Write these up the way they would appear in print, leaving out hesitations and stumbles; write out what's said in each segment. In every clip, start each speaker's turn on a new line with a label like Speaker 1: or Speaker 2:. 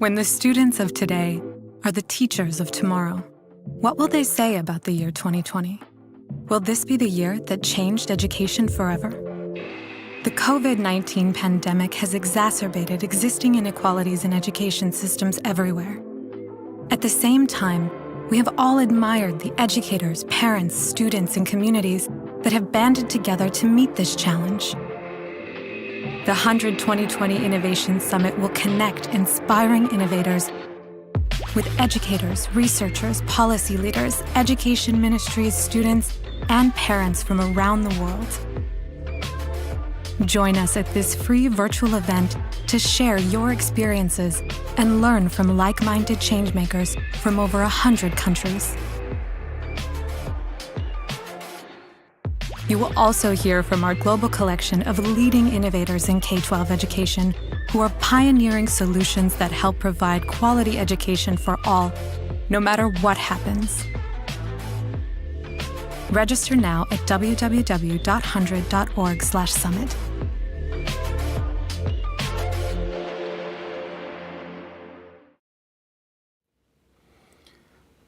Speaker 1: When the students of today are the teachers of tomorrow, what will they say about the year 2020? Will this be the year that changed education forever? The COVID-19 pandemic has exacerbated existing inequalities in education systems everywhere. At the same time, we have all admired the educators, parents, students, and communities that have banded together to meet this challenge. The HundrED 2020 Innovation Summit will connect inspiring innovators with educators, researchers, policy leaders, education ministries, students, and parents from around the world. Join us at this free virtual event to share your experiences and learn from like-minded changemakers from over 100 countries. You will also hear from our global collection of leading innovators in K-12 education who are pioneering solutions that help provide quality education for all, no matter what happens. Register now at www.hundred.org/summit.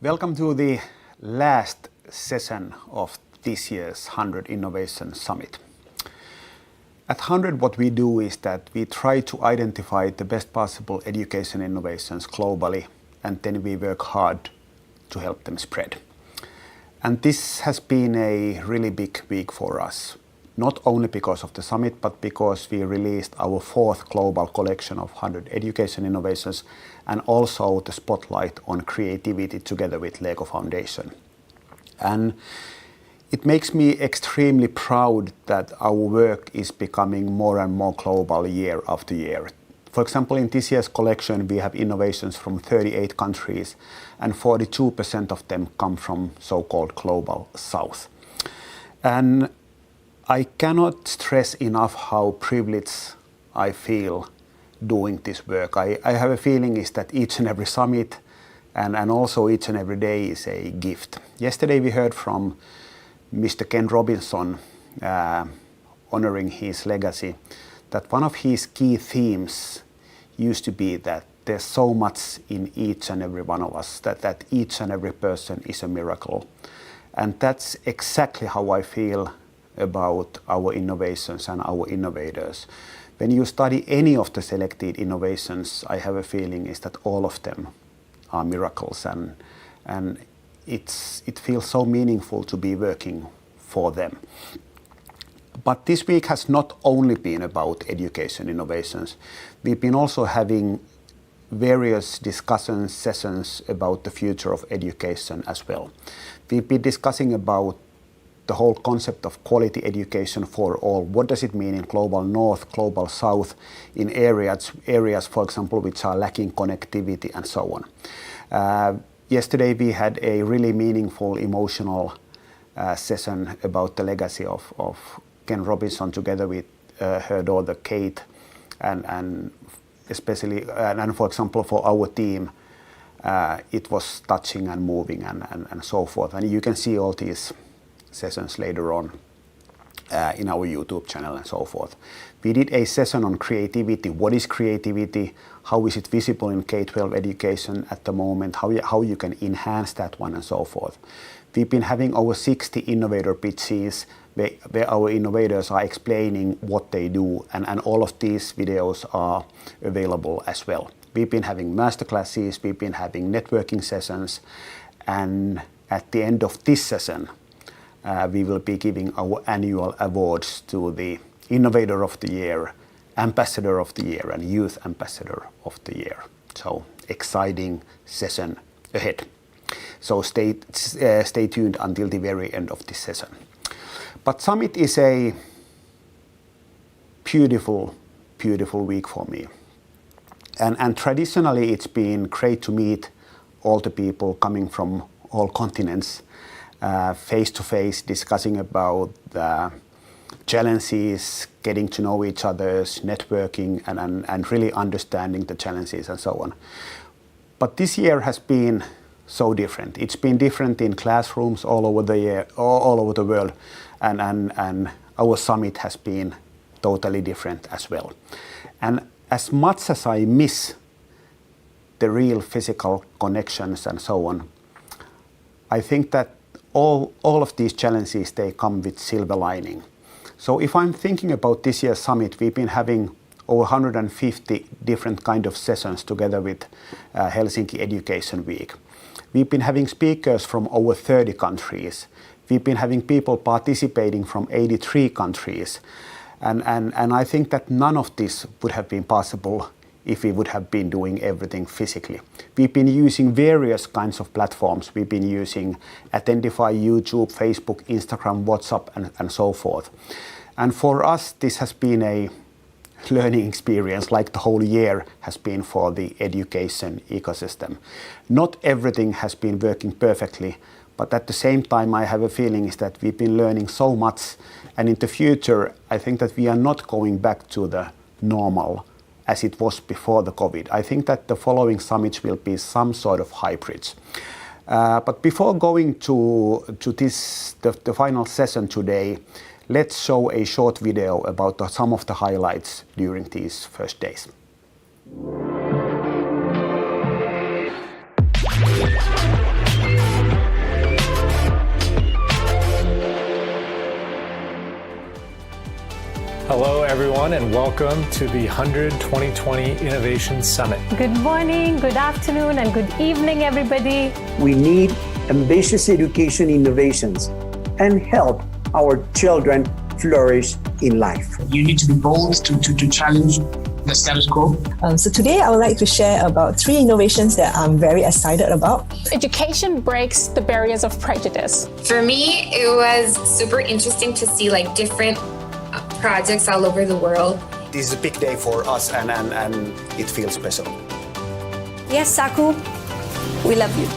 Speaker 2: Welcome to the last session of this year's HundrED Innovation Summit. At HundrED, what we do is that we try to identify the best possible education innovations globally, and then we work hard to help them spread. And this has been a really big week for us, not only because of the summit, but because we released our 4th global collection of 100 education innovations, and also the spotlight on creativity together with Lego Foundation. And it makes me extremely proud that our work is becoming more and more global year after year. For example, in this year's collection, we have innovations from 38 countries, and 42% of them come from so-called Global South. And I cannot stress enough how privileged I feel doing this work. I have a feeling is that each and every summit and also each and every day is a gift. Yesterday we heard from Mr. Ken Robinson, honoring his legacy, that one of his key themes used to be that there's so much in each and every one of us, that each and every person is a miracle. And that's exactly how I feel about our innovations and our innovators. When you study any of the selected innovations, I have a feeling is that all of them are miracles, and it feels so meaningful to be working for them. But this week has not only been about education innovations. We've been also having various discussion sessions about the future of education as well. We've been discussing about the whole concept of quality education for all. What does it mean in Global North, Global South, in areas, for example, which are lacking connectivity and so on. Yesterday we had a really meaningful, emotional session about the legacy of Ken Robinson together with her daughter Kate, and especially, and for example, for our team, it was touching and moving and so forth. And you can see all these sessions later on in our YouTube channel and so forth. We did a session on creativity. What is creativity? How is it visible in K-12 education at the moment? How you can enhance that one and so forth. We've been having over 60 innovator pitches where our innovators are explaining what they do, and all of these videos are available as well. We've been having masterclasses, we've been having networking sessions, and at the end of this session, we will be giving our annual awards to the Innovator of the Year, Ambassador of the Year, and Youth Ambassador of the Year. So exciting session ahead. So stay tuned until the very end of this session. But Summit is a beautiful, beautiful week for me. And traditionally it's been great to meet all the people coming from all continents, face to face, discussing about the challenges, getting to know each other's, networking, and really understanding the challenges and so on. But this year has been so different. It's been different in classrooms all over the world, and our summit has been totally different as well. And as much as I miss the real physical connections and so on. I think that all of these challenges, they come with silver lining. So if I'm thinking about this year's summit, we've been having over 150 different kind of sessions together with Helsinki Education Week. We've been having speakers from over 30 countries. We've been having people participating from 83 countries. And I think that none of this would have been possible if we would have been doing everything physically. We've been using various kinds of platforms. We've been using Attendify, YouTube, Facebook, Instagram, WhatsApp, and so forth. And for us, this has been a learning experience like the whole year has been for the education ecosystem. Not everything has been working perfectly, but at the same time, I have a feeling is that we've been learning so much. And in the future, I think that we are not going back to the normal as it was before the COVID. I think that the following summits will be some sort of hybrids. But before going to the final session today, let's show a short video about some of the highlights during these first days.
Speaker 3: Hello, everyone, and welcome to the HundrED 2020 Innovation Summit.
Speaker 4: Good morning, good afternoon, and good evening, everybody.
Speaker 5: We need ambitious education innovations and help our children flourish in life.
Speaker 6: You need to be bold to challenge the status quo.
Speaker 7: So today I would like to share about 3 innovations that I'm very excited about.
Speaker 8: Education breaks the barriers of prejudice.
Speaker 9: For me, it was super interesting to see different projects all over the world.
Speaker 2: This is a big day for us and it feels special.
Speaker 10: Yes, Saku, we love you.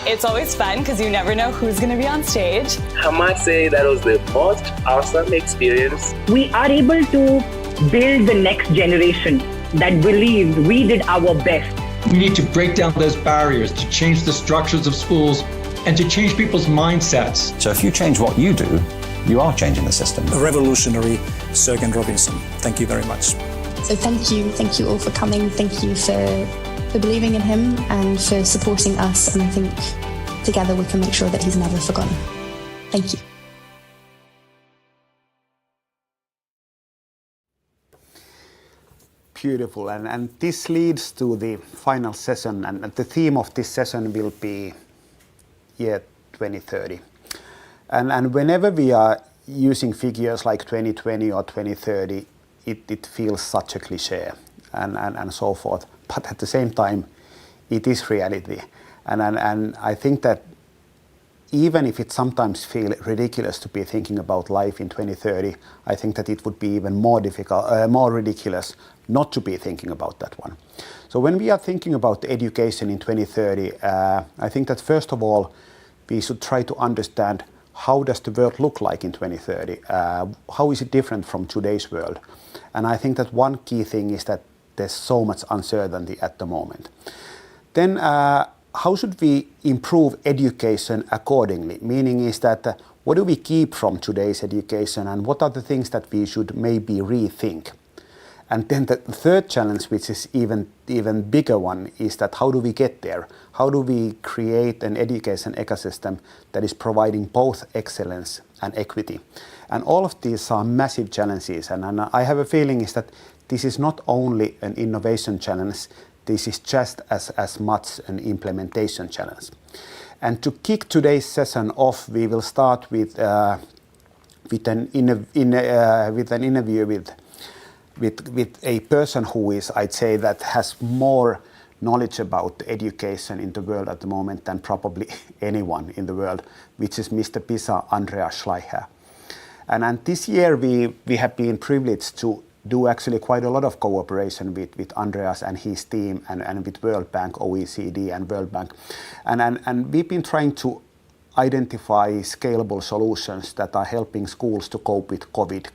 Speaker 11: It's always fun because you never know who's going to be on stage.
Speaker 12: I must say that was the most awesome experience.
Speaker 13: We are able to build the next generation that believed we did our best.
Speaker 14: We need to break down those barriers to change the structures of schools and to change people's mindsets.
Speaker 15: So if you change what you do, you are changing the system.
Speaker 16: A revolutionary Sergen Robinson. Thank you very much.
Speaker 17: So thank you all for coming. Thank you for believing in him and for supporting us. And I think together we can make sure that he's never forgotten. Thank you.
Speaker 2: Beautiful. And this leads to the final session. And the theme of this session will be year 2030. And whenever we are using figures like 2020 or 2030, it feels such a cliche and so forth. But at the same time, it is reality. And I think that even if it sometimes feels ridiculous to be thinking about life in 2030, I think that it would be even more difficult, more ridiculous not to be thinking about that one. So when we are thinking about education in 2030, I think that first of all, we should try to understand how does the world look like in 2030? How is it different from today's world? And I think that one key thing is that there's so much uncertainty at the moment. Then how should we improve education accordingly? Meaning is that what do we keep from today's education and what are the things that we should maybe rethink? And then the third challenge, which is even bigger one, is that how do we get there? How do we create an education ecosystem that is providing both excellence and equity? And all of these are massive challenges. And I have a feeling is that this is not only an innovation challenge, this is just as much an implementation challenge. And to kick today's session off, we will start with an interview with a person who is, I'd say, that has more knowledge about education in the world at the moment than probably anyone in the world, which is Mr. PISA, Andreas Schleicher. And this year we have been privileged to do actually quite a lot of cooperation with Andreas and his team and with World Bank, OECD and World Bank. And we've been trying to identify scalable solutions that are helping schools to cope with COVID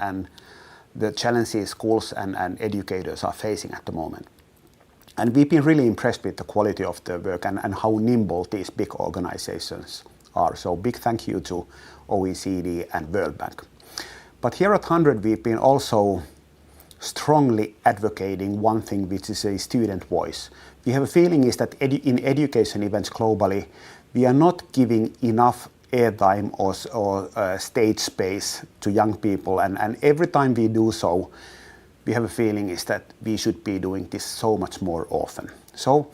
Speaker 2: and the challenges schools and educators are facing at the moment. And we've been really impressed with the quality of the work and how nimble these big organizations are. So big thank you to OECD and World Bank. But here at HundrED, we've been also strongly advocating one thing, which is a student voice. We have a feeling is that in education events globally, we are not giving enough airtime or stage space to young people, and every time we do so, we have a feeling is that we should be doing this so much more often. So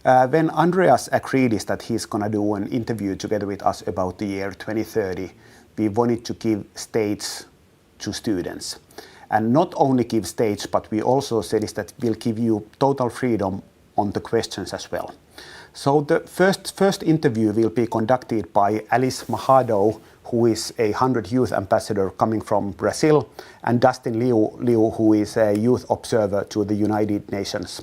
Speaker 2: when Andreas agreed is that he's going to do an interview together with us about the year 2030, we wanted to give stage to students. And not only give stage, but we also said is that we'll give you total freedom on the questions as well. So the first interview will be conducted by Alice Madhado, who is a HundrED youth ambassador coming from Brazil, and Dustin Liu, who is a youth observer to the United Nations.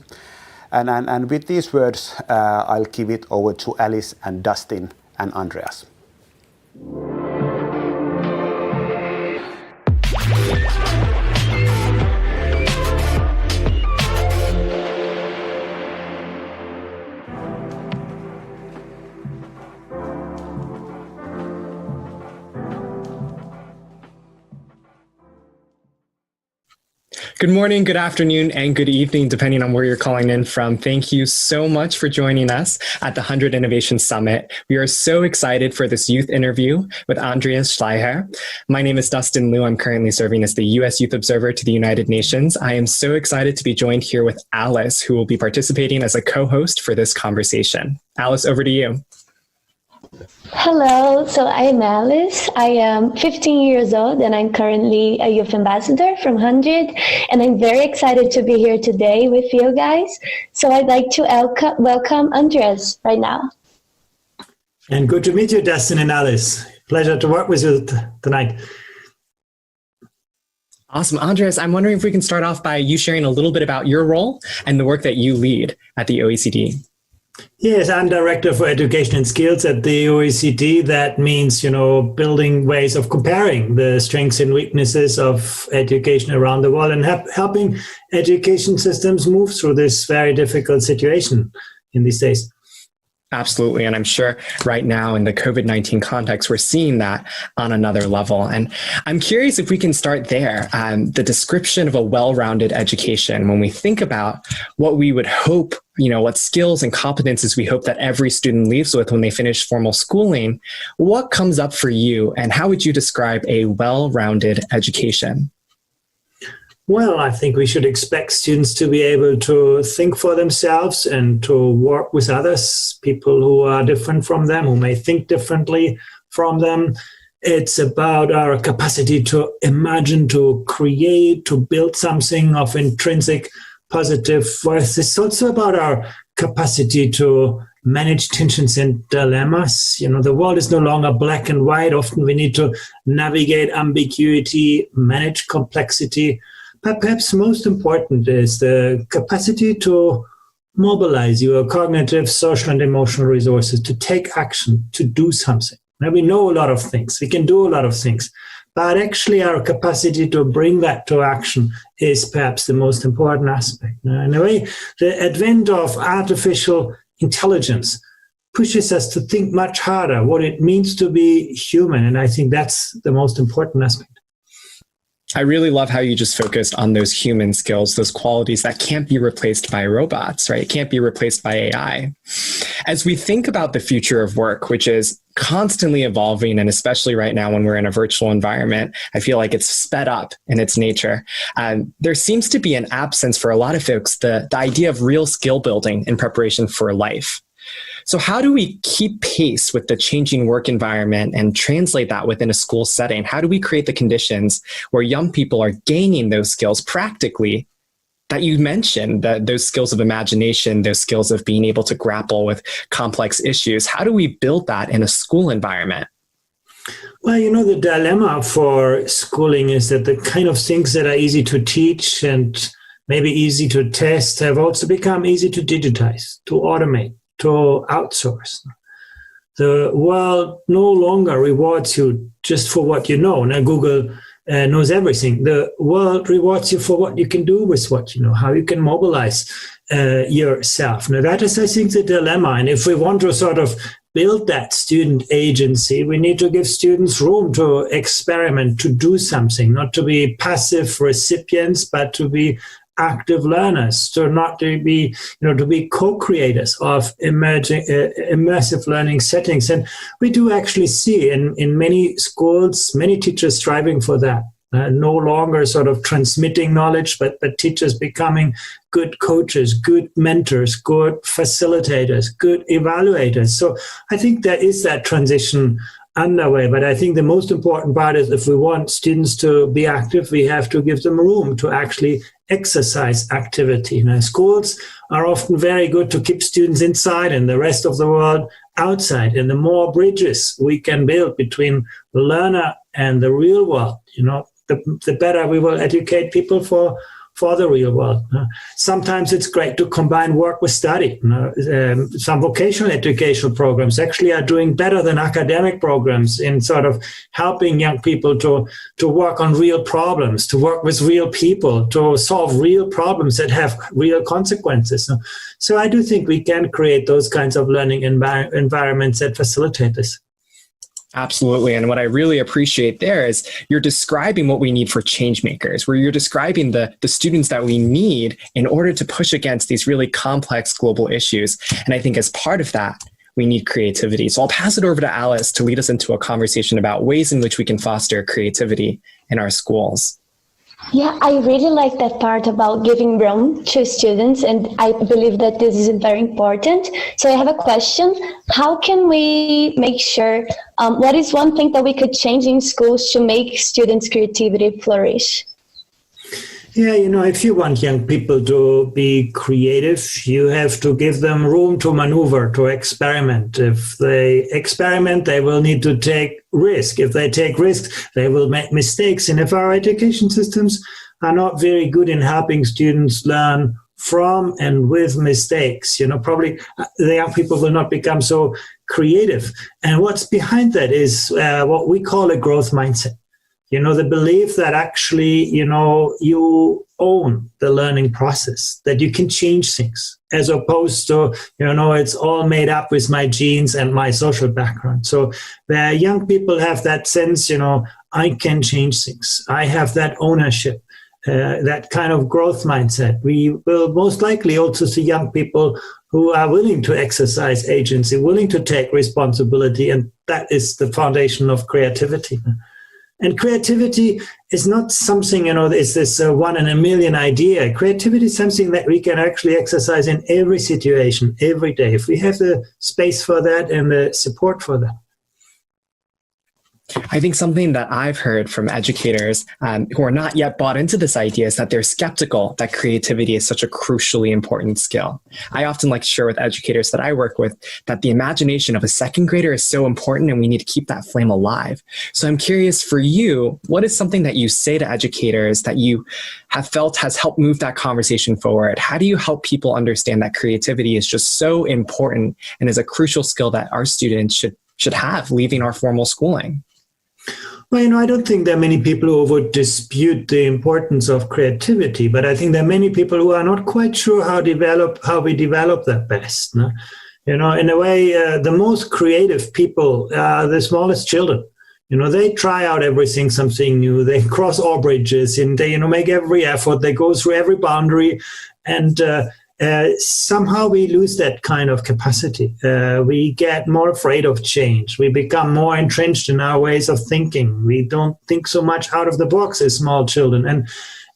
Speaker 2: And with these words, I'll give it over to Alice and Dustin and Andreas.
Speaker 18: Good morning, good afternoon, and good evening, depending on where you're calling in from. Thank you so much for joining us at the HundrED Innovation Summit. We are so excited for this youth interview with Andreas Schleicher. My name is Dustin Liu. I'm currently serving as the U.S. Youth Observer to the United Nations. I am so excited to be joined here with Alice, who will be participating as a co-host for this conversation. Alice, over to you.
Speaker 19: Hello, so I'm Alice. I am 15 years old and I'm currently a youth ambassador from HundrED, and I'm very excited to be here today with you guys. So I'd like to welcome Andreas right now.
Speaker 20: And good to meet you, Dustin and Alice. Pleasure to work with you tonight.
Speaker 18: Awesome. Andreas, I'm wondering if we can start off by you sharing a little bit about your role and the work that you lead at the OECD.
Speaker 20: Yes, I'm Director for Education and Skills at the OECD. That means, building ways of comparing the strengths and weaknesses of education around the world and helping education systems move through this very difficult situation in these days.
Speaker 18: Absolutely. And I'm sure right now in the COVID-19 context, we're seeing that on another level. And I'm curious if we can start there. The description of a well-rounded education, when we think about what we would hope, what skills and competences we hope that every student leaves with when they finish formal schooling, what comes up for you and how would you describe a well-rounded education?
Speaker 20: Well, I think we should expect students to be able to think for themselves and to work with others, people who are different from them, who may think differently from them. It's about our capacity to imagine, to create, to build something of intrinsic positive worth. It's also about our capacity to manage tensions and dilemmas. The world is no longer black and white. Often we need to navigate ambiguity, manage complexity. But perhaps most important is the capacity to mobilize your cognitive, social, and emotional resources to take action, to do something. Now, we know a lot of things. We can do a lot of things. But actually, our capacity to bring that to action is perhaps the most important aspect. Now, in a way, the advent of artificial intelligence pushes us to think much harder what it means to be human. And I think that's the most important aspect.
Speaker 18: I really love how you just focused on those human skills, those qualities that can't be replaced by robots, right? It can't be replaced by AI. As we think about the future of work, which is constantly evolving, and especially right now when we're in a virtual environment, I feel like it's sped up in its nature. There seems to be an absence for a lot of folks, the idea of real skill building in preparation for life. So how do we keep pace with the changing work environment and translate that within a school setting? How do we create the conditions where young people are gaining those skills practically that you mentioned, those skills of imagination, those skills of being able to grapple with complex issues? How do we build that in a school environment?
Speaker 20: Well, the dilemma for schooling is that the kind of things that are easy to teach and maybe easy to test have also become easy to digitize, to automate, to outsource. The world no longer rewards you just for what you know. Now, Google knows everything. The world rewards you for what you can do with what you know, how you can mobilize yourself. Now, that is, I think, the dilemma. And if we want to sort of build that student agency, we need to give students room to experiment, to do something, not to be passive recipients, but to be active learners, to be co-creators of immersive learning settings. And we do actually see in many schools, many teachers striving for that. No longer sort of transmitting knowledge, but teachers becoming good coaches, good mentors, good facilitators, good evaluators. So I think there is that transition underway. But I think the most important part is if we want students to be active, we have to give them room to actually exercise activity. Now, schools are often very good to keep students inside and the rest of the world outside. And the more bridges we can build between the learner and the real world, the better we will educate people for the real world. Sometimes it's great to combine work with study. Some vocational educational programs actually are doing better than academic programs in sort of helping young people to work on real problems, to work with real people, to solve real problems that have real consequences. So I do think we can create those kinds of learning environments that facilitate this.
Speaker 18: Absolutely. And what I really appreciate there is you're describing what we need for change makers, where you're describing the students that we need in order to push against these really complex global issues. And I think as part of that, we need creativity. So I'll pass it over to Alice to lead us into a conversation about ways in which we can foster creativity in our schools.
Speaker 19: Yeah, I really like that part about giving room to students, and I believe that this is very important. So I have a question. How can we make sure, what is one thing that we could change in schools to make students' creativity flourish?
Speaker 20: Yeah, if you want young people to be creative, you have to give them room to maneuver, to experiment. If they experiment, they will need to take risk. If they take risks, they will make mistakes. And if our education systems are not very good in helping students learn from and with mistakes, probably the young people will not become so creative. And what's behind that is what we call a growth mindset. The belief that actually, you own the learning process, that you can change things, as opposed to, it's all made up with my genes and my social background. So where young people have that sense, I can change things. I have that ownership, that kind of growth mindset. We will most likely also see young people who are willing to exercise agency, willing to take responsibility. And that is the foundation of creativity. And creativity is not something, it's this one in a million idea. Creativity is something that we can actually exercise in every situation, every day, if we have the space for that and the support for that.
Speaker 18: I think something that I've heard from educators who are not yet bought into this idea is that they're skeptical that creativity is such a crucially important skill. I often like to share with educators that I work with that the imagination of a second grader is so important and we need to keep that flame alive. So I'm curious for you, what is something that you say to educators that you have felt has helped move that conversation forward? How do you help people understand that creativity is just so important and is a crucial skill that our students should have leaving our formal schooling?
Speaker 20: Well, I don't think there are many people who would dispute the importance of creativity, but I think there are many people who are not quite sure how we develop that best. No? In a way, the most creative people are the smallest children. They try out everything, something new. They cross all bridges and they, make every effort. They go through every boundary, and somehow we lose that kind of capacity. We get more afraid of change. We become more entrenched in our ways of thinking. We don't think so much out of the box as small children. And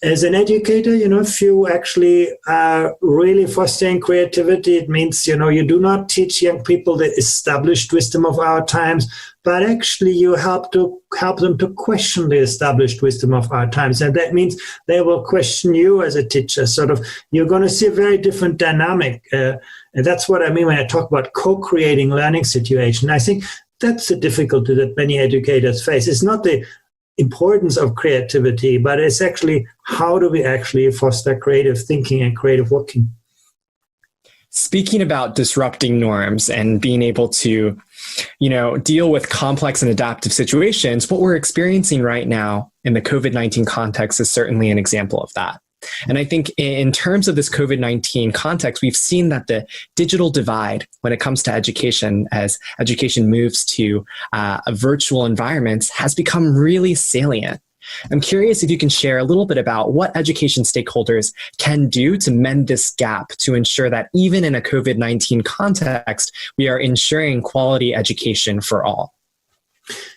Speaker 20: as an educator, if you actually are really fostering creativity, it means, you do not teach young people the established wisdom of our times, but actually you help them to question the established wisdom of our times. And that means they will question you as a teacher. You're going to see a very different dynamic. And that's what I mean when I talk about co-creating learning situation. I think that's the difficulty that many educators face. It's not the importance of creativity, but it's actually how do we actually foster creative thinking and creative working.
Speaker 18: Speaking about disrupting norms and being able to, deal with complex and adaptive situations, what we're experiencing right now in the COVID-19 context is certainly an example of that. And I think in terms of this COVID-19 context, we've seen that the digital divide when it comes to education, as education moves to virtual environments, has become really salient. I'm curious if you can share a little bit about what education stakeholders can do to mend this gap to ensure that even in a COVID-19 context, we are ensuring quality education for all.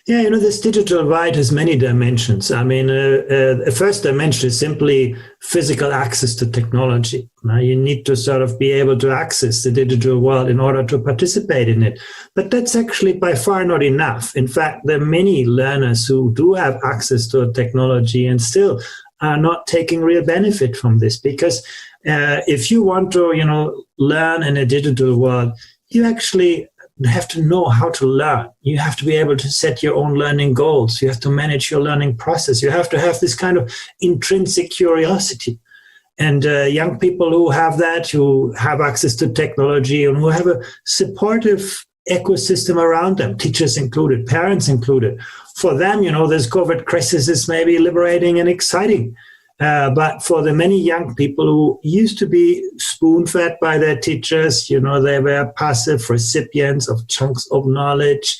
Speaker 20: Yeah, this digital divide has many dimensions. I mean, the first dimension is simply physical access to technology. Now, you need to sort of be able to access the digital world in order to participate in it. But that's actually by far not enough. In fact, there are many learners who do have access to technology and still are not taking real benefit from this. Because if you want to, learn in a digital world, you actually have to know how to learn. You have to be able to set your own learning goals. You have to manage your learning process. You have to have this kind of intrinsic curiosity. And young people who have that, who have access to technology and who have a supportive ecosystem around them, teachers included, parents included, for them, this COVID crisis is maybe liberating and exciting. But for the many young people who used to be spoon-fed by their teachers, they were passive recipients of chunks of knowledge,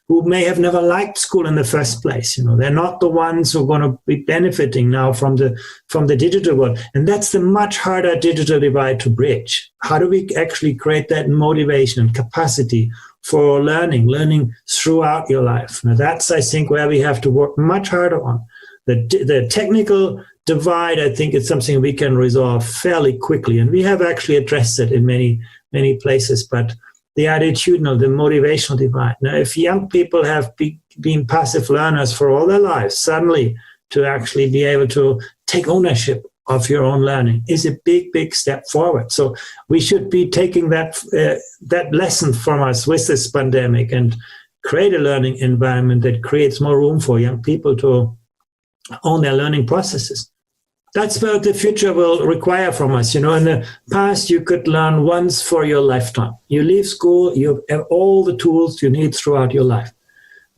Speaker 20: who may have never liked school in the first place. They're not the ones who are going to be benefiting now from the digital world. And that's the much harder digital divide to bridge. How do we actually create that motivation and capacity for learning throughout your life? Now, that's, I think, where we have to work much harder on. The technical divide, I think, is something we can resolve fairly quickly. And we have actually addressed it in many, many places. But the attitudinal, the motivational divide. Now, if young people have been passive learners for all their lives, suddenly to actually be able to take ownership of your own learning is a big, big step forward. So we should be taking that lesson from us with this pandemic and create a learning environment that creates more room for young people to own their learning processes. That's what the future will require from us. In the past, you could learn once for your lifetime. You leave school, you have all the tools you need throughout your life.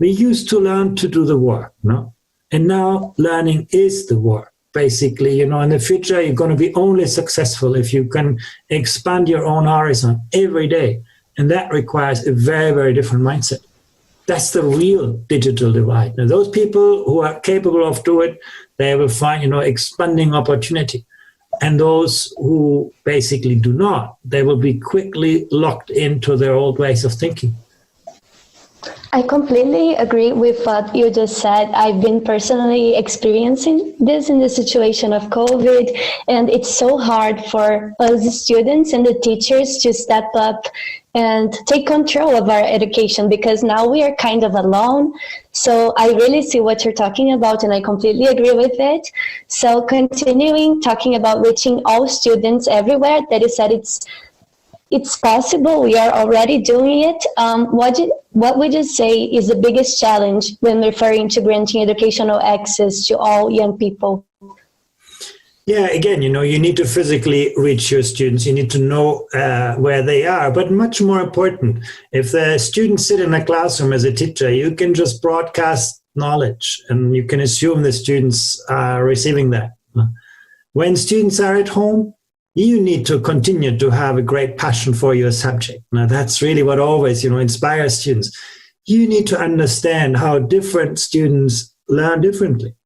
Speaker 20: We used to learn to do the work, no? And now learning is the work. Basically, in the future, you're going to be only successful if you can expand your own horizon every day. And that requires a very, very different mindset. That's the real digital divide. Now, those people who are capable of doing it, they will find, expanding opportunity. And those who basically do not, they will be quickly locked into their old ways of thinking.
Speaker 19: I completely agree with what you just said. I've been personally experiencing this in the situation of COVID, and it's so hard for us students and the teachers to step up and take control of our education, because now we are kind of alone. So I really see what you're talking about, and I completely agree with it. So continuing talking about reaching all students everywhere, that you said it's possible, we are already doing it. What would you say is the biggest challenge when referring to granting educational access to all young people?
Speaker 20: Yeah, again, you need to physically reach your students. You need to know where they are. But much more important, if the students sit in a classroom as a teacher, you can just broadcast knowledge and you can assume the students are receiving that. When students are at home, you need to continue to have a great passion for your subject. Now, that's really what always, inspires students. You need to understand how different students learn differently.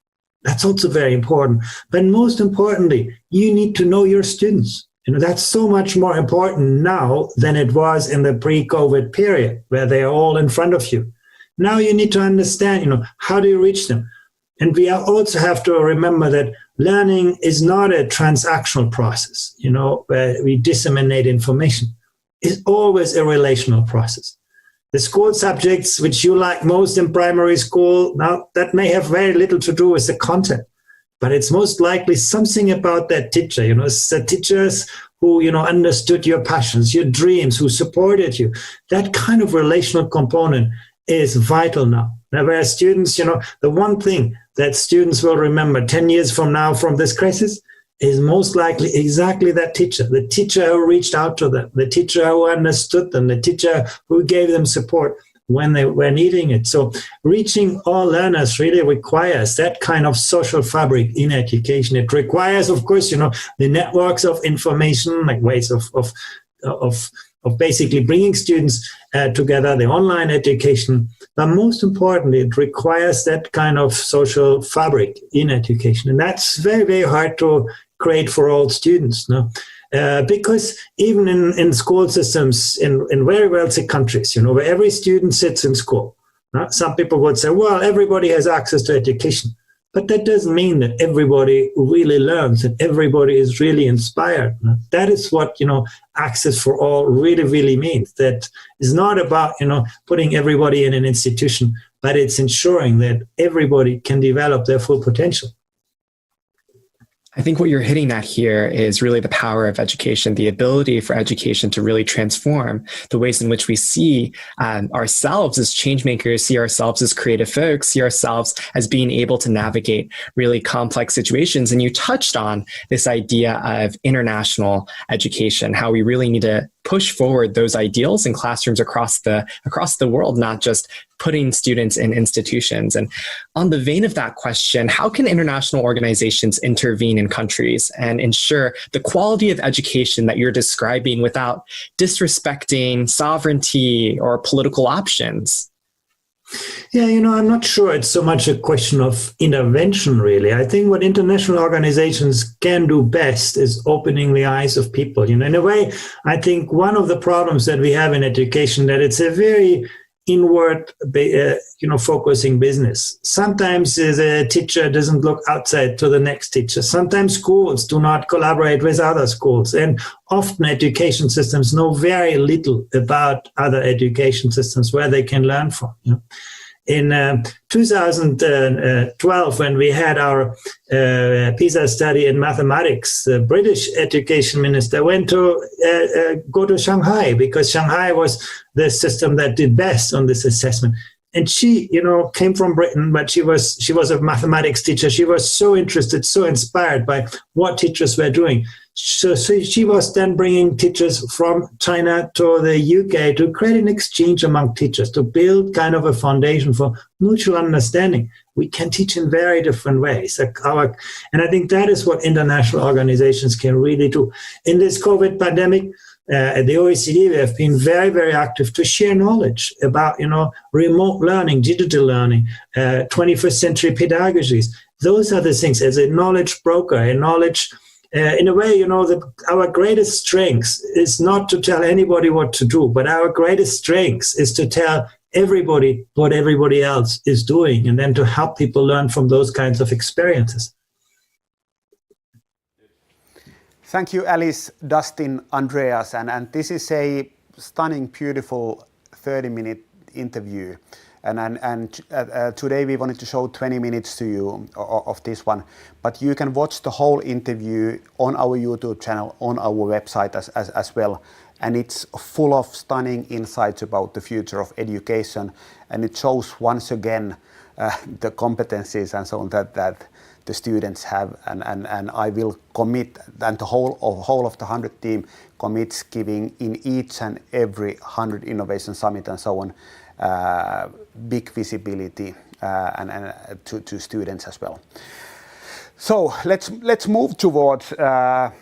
Speaker 20: That's also very important. But most importantly, you need to know your students. That's so much more important now than it was in the pre-COVID period, where they are all in front of you. Now you need to understand, how do you reach them? And we also have to remember that learning is not a transactional process, where we disseminate information. It's always a relational process. The school subjects which you like most in primary school, now that may have very little to do with the content, but it's most likely something about that teacher. It's the teachers who, understood your passions, your dreams, who supported you. That kind of relational component is vital now. Now, whereas students, the one thing that students will remember 10 years from now from this crisis is most likely exactly that teacher, the teacher who reached out to them, the teacher who understood them, the teacher who gave them support. when they were needing it. So reaching all learners really requires that kind of social fabric in education. It requires, of course, the networks of information, like ways of basically bringing students together, the online education. But most importantly, it requires that kind of social fabric in education. And that's very, very hard to create for all students. No? Because even in school systems in very wealthy countries, where every student sits in school, some people would say, well, everybody has access to education. But that doesn't mean that everybody really learns and everybody is really inspired. That is what, access for all really, really means. That is not about, putting everybody in an institution, but it's ensuring that everybody can develop their full potential.
Speaker 18: I think what you're hitting at here is really the power of education, the ability for education to really transform the ways in which we see ourselves as change makers, see ourselves as creative folks, see ourselves as being able to navigate really complex situations. And you touched on this idea of international education, how we really need to push forward those ideals in classrooms across the world, not just putting students in institutions. And on the vein of that question, how can international organizations intervene in countries and ensure the quality of education that you're describing without disrespecting sovereignty or political options?
Speaker 20: Yeah, I'm not sure it's so much a question of intervention, really. I think what international organizations can do best is opening the eyes of people. In a way, I think one of the problems that we have in education, that it's a very inward, focusing business. Sometimes the teacher doesn't look outside to the next teacher. Sometimes schools do not collaborate with other schools. And often education systems know very little about other education systems where they can learn from. In 2012, when we had our PISA study in mathematics, the British education minister went to go to Shanghai, because Shanghai was the system that did best on this assessment. And she, came from Britain, but she was a mathematics teacher. She was so interested, so inspired by what teachers were doing. So she was then bringing teachers from China to the UK to create an exchange among teachers, to build kind of a foundation for mutual understanding. We can teach in very different ways. And I think that is what international organizations can really do. In this COVID pandemic, at the OECD, we have been very, very active to share knowledge about, remote learning, digital learning, 21st century pedagogies. Those are the things. As a knowledge broker, a knowledge, in a way, our greatest strength is not to tell anybody what to do, but our greatest strength is to tell everybody what everybody else is doing, and then to help people learn from those kinds of experiences.
Speaker 2: Thank you, Alice, Dustin, Andreas, and this is a stunning, beautiful 30-minute interview. And today we wanted to show 20 minutes to you of this one, but you can watch the whole interview on our YouTube channel, on our website as well. And it's full of stunning insights about the future of education, and it shows once again the competencies and so on that the students have, and I will commit, and the whole of the 100 team commits giving in each and every 100 Innovation Summit and so on big visibility to students as well. So let's move towards the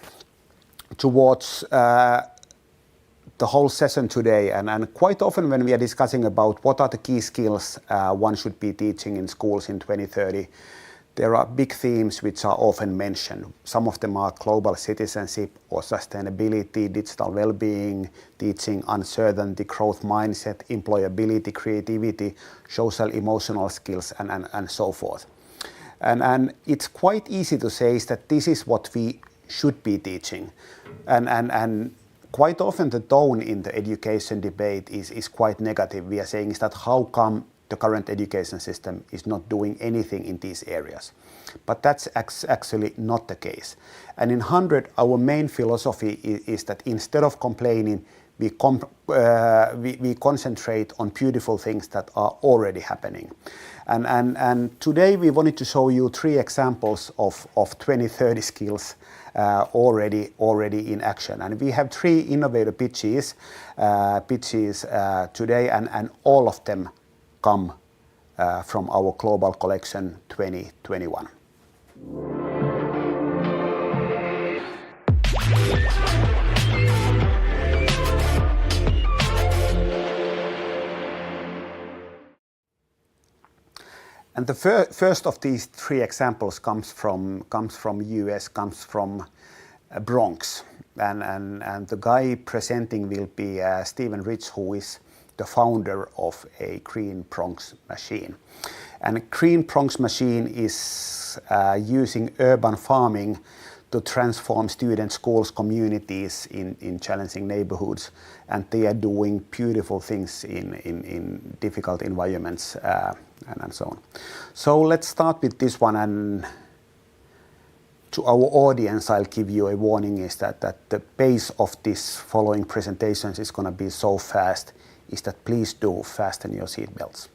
Speaker 2: whole session today, and quite often when we are discussing about what are the key skills one should be teaching in schools in 2030, there are big themes which are often mentioned. Some of them are global citizenship or sustainability, digital well-being, teaching uncertainty, growth mindset, employability, creativity, social emotional skills, and so forth. And it's quite easy to say that this is what we should be teaching. And quite often the tone in the education debate is quite negative. We are saying is that how come the current education system is not doing anything in these areas. But that's actually not the case. And in HundrED, our main philosophy is that instead of complaining, we concentrate on beautiful things that are already happening. And today we wanted to show you 3 examples of 2030 skills already in action. And we have 3 innovator pitches today, and all of them come from our Global Collection 2021. And the first of these 3 examples comes from US, comes from Bronx, and the guy presenting will be Stephen Ritz, who is the founder of a Green Bronx machine. And Green Bronx machine is using urban farming to transform students, schools, communities in challenging neighborhoods, and they are doing beautiful things in difficult environments and so on. So let's start with this one, and to our audience I'll give you a warning is that the pace of this following presentations is going to be so fast, is that please do fasten your seatbelts.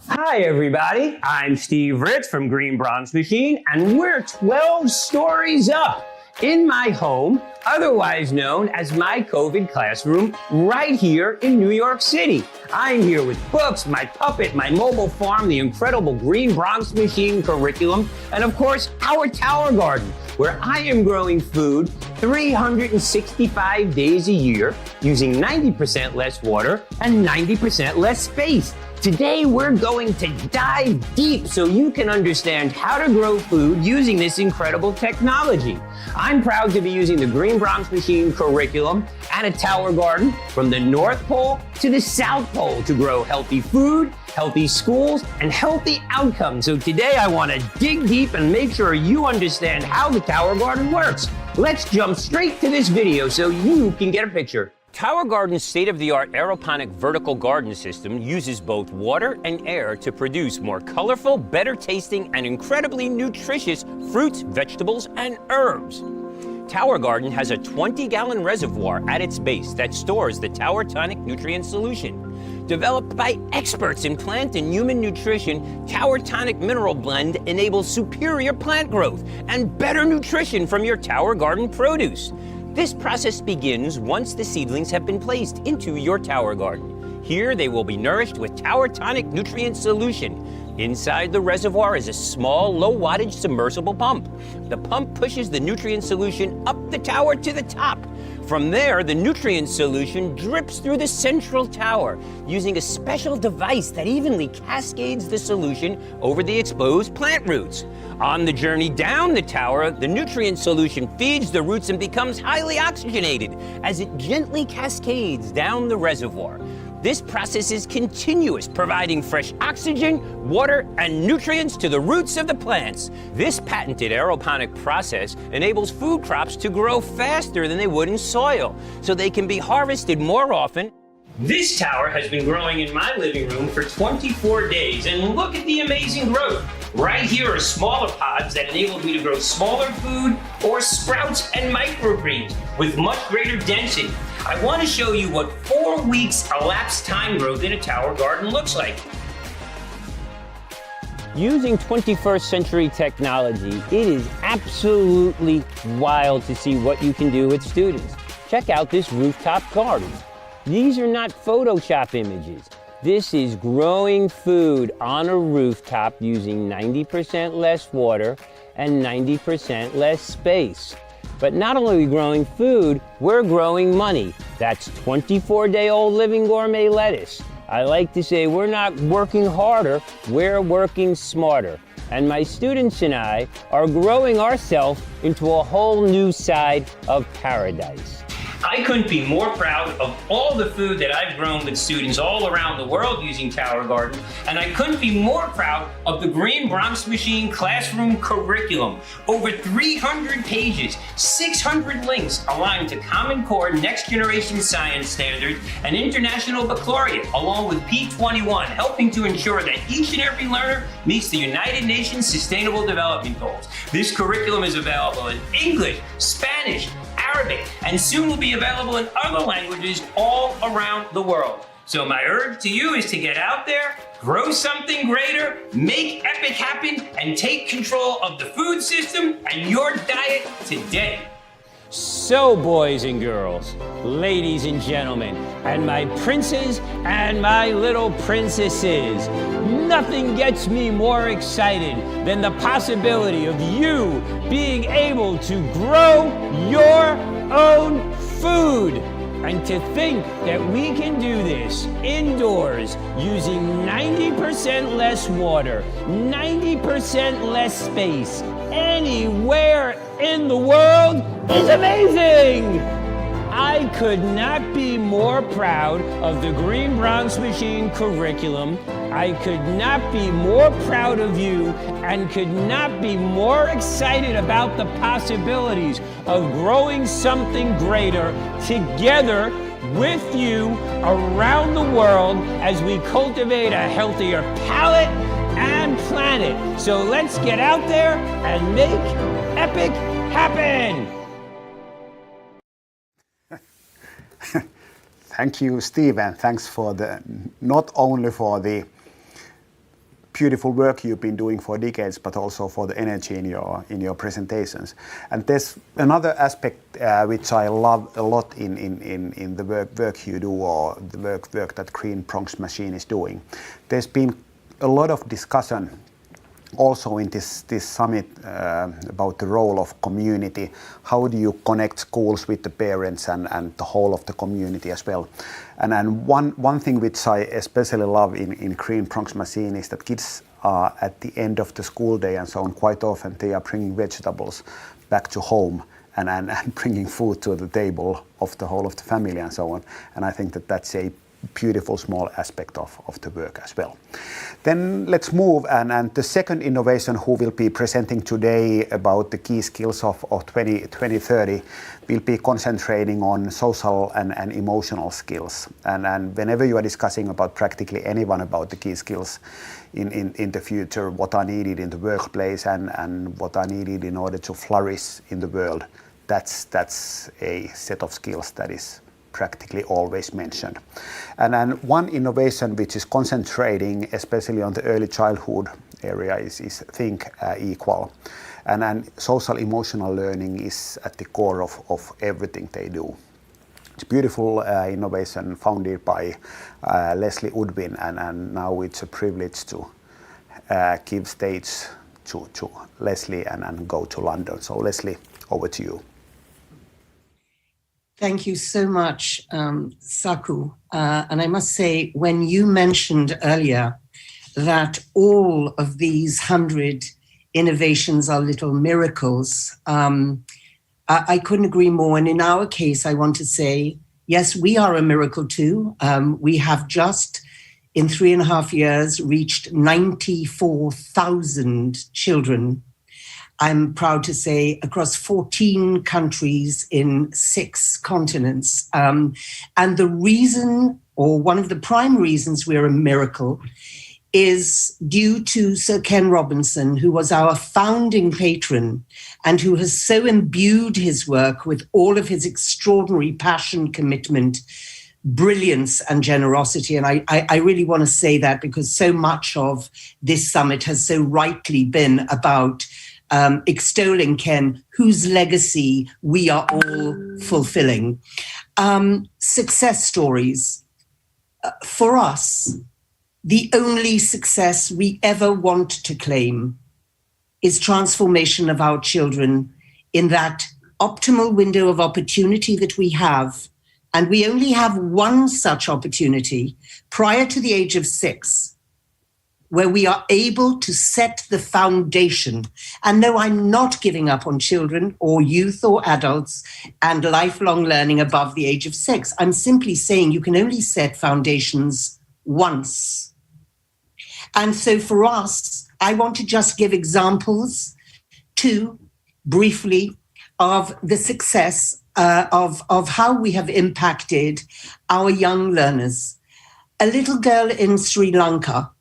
Speaker 21: Hi everybody, I'm Steve Ritz from Green Bronx Machine, and we're 12 stories up in my home, otherwise known as my COVID classroom, right here in New York City. I'm here with books, my puppet, my mobile farm, the incredible Green Bronx Machine curriculum, and of course, our tower garden, where I am growing food 365 days a year using 90% less water and 90% less space. Today, we're going to dive deep so you can understand how to grow food using this incredible technology. I'm proud to be using the Green Bronx Machine curriculum and a tower garden from the North Pole to the South Pole to grow healthy food, healthy schools, and healthy outcomes. So today, I want to dig deep and make sure you understand how the tower garden works. Let's jump straight to this video so you can get a picture. Tower Garden's state-of-the-art aeroponic vertical garden system uses both water and air to produce more colorful, better-tasting, and incredibly nutritious fruits, vegetables, and herbs. Tower Garden has a 20-gallon reservoir at its base that stores the Tower Tonic nutrient solution. Developed by experts in plant and human nutrition, Tower Tonic Mineral Blend enables superior plant growth and better nutrition from your Tower Garden produce. This process begins once the seedlings have been placed into your tower garden. Here they will be nourished with Tower Tonic nutrient solution. Inside the reservoir is a small, low-wattage submersible pump. The pump pushes the nutrient solution up the tower to the top. From there, the nutrient solution drips through the central tower using a special device that evenly cascades the solution over the exposed plant roots. On the journey down the tower, the nutrient solution feeds the roots and becomes highly oxygenated as it gently cascades down the reservoir. This process is continuous, providing fresh oxygen, water, and nutrients to the roots of the plants. This patented aeroponic process enables food crops to grow faster than they would in soil, so they can be harvested more often. This tower has been growing in my living room for 24 days, and look at the amazing growth. Right here are smaller pods that enabled me to grow smaller food or sprouts and microgreens with much greater density. I want to show you what 4 weeks elapsed time growth in a tower garden looks like. Using 21st century technology, it is absolutely wild to see what you can do with students. Check out this rooftop garden. These are not Photoshop images. This is growing food on a rooftop using 90% less water and 90% less space. But not only are we growing food, we're growing money. That's 24-day-old living gourmet lettuce. I like to say we're not working harder, we're working smarter. And my students and I are growing ourselves into a whole new side of paradise. I couldn't be more proud of all the food that I've grown with students all around the world using Tower Garden, and I couldn't be more proud of the Green Bronx Machine classroom curriculum. Over 300 pages, 600 links aligned to Common Core Next Generation Science Standards and International Baccalaureate, along with P21, helping to ensure that each and every learner meets the United Nations Sustainable Development Goals. This curriculum is available in English, Spanish, Arabic, and soon will be available in other languages all around the world. So my urge to you is to get out there, grow something greater, make EPIC happen, and take control of the food system and your diet today. So, boys and girls, ladies and gentlemen, and my princes and my little princesses, nothing gets me more excited than the possibility of you being able to grow your own food. And to think that we can do this indoors using 90% less water, 90% less space, anywhere in the world is amazing! I could not be more proud of the Green Bronx Machine curriculum. I could not be more proud of you and could not be more excited about the possibilities of growing something greater together with you around the world as we cultivate a healthier palate and planet. So let's get out there and make EPIC happen!
Speaker 2: Thank you, Steve, and thanks for not only for the beautiful work you've been doing for decades, but also for the energy in your presentations. And there's another aspect which I love a lot in the work you do, or the work that Green Bronx Machine is doing. There's been a lot of discussion also in this summit about the role of community. How do you connect schools with the parents and the whole of the community as well? And one thing which I especially love in Green Bronx Machine is that kids are at the end of the school day and so on, quite often they are bringing vegetables back to home and bringing food to the table of the whole of the family and so on. And I think that that's a beautiful small aspect of the work as well. Then let's move, and the second innovation who will be presenting today about the key skills of 2030 will be concentrating on social and emotional skills. And whenever you are discussing about practically anyone about the key skills in the future, what are needed in the workplace and what are needed in order to flourish in the world, that's a set of skills that is practically always mentioned. And then one innovation which is concentrating especially on the early childhood area is Think Equal. And then social emotional learning is at the core of everything they do. It's a beautiful innovation founded by Leslee Udwin, and now it's a privilege to give stage to Leslee and go to London. So Leslee, over to you.
Speaker 1: Thank you so much, Saku. And I must say, when you mentioned earlier that all of these 100 innovations are little miracles, I couldn't agree more. And in our case, I want to say, yes, we are a miracle too. We have just, in 3.5 years, reached 94,000 children. I'm proud to say across 14 countries in 6 continents. And the reason, or one of the prime reasons we're a miracle, is due to Sir Ken Robinson, who was our founding patron and who has so imbued his work with all of his extraordinary passion, commitment, brilliance and generosity. And I really want to say that because so much of this summit has so rightly been about extolling Ken, whose legacy we are all fulfilling. Success stories. For us, the only success we ever want to claim is transformation of our children in that optimal window of opportunity that we have. And we only have one such opportunity prior to the age of 6. where we are able to set the foundation. And no, I'm not giving up on children or youth or adults and lifelong learning above the age of 6. I'm simply saying you can only set foundations once. And so for us, I want to just give examples, two, briefly, of the success of how we have impacted our young learners. A little girl in Sri Lanka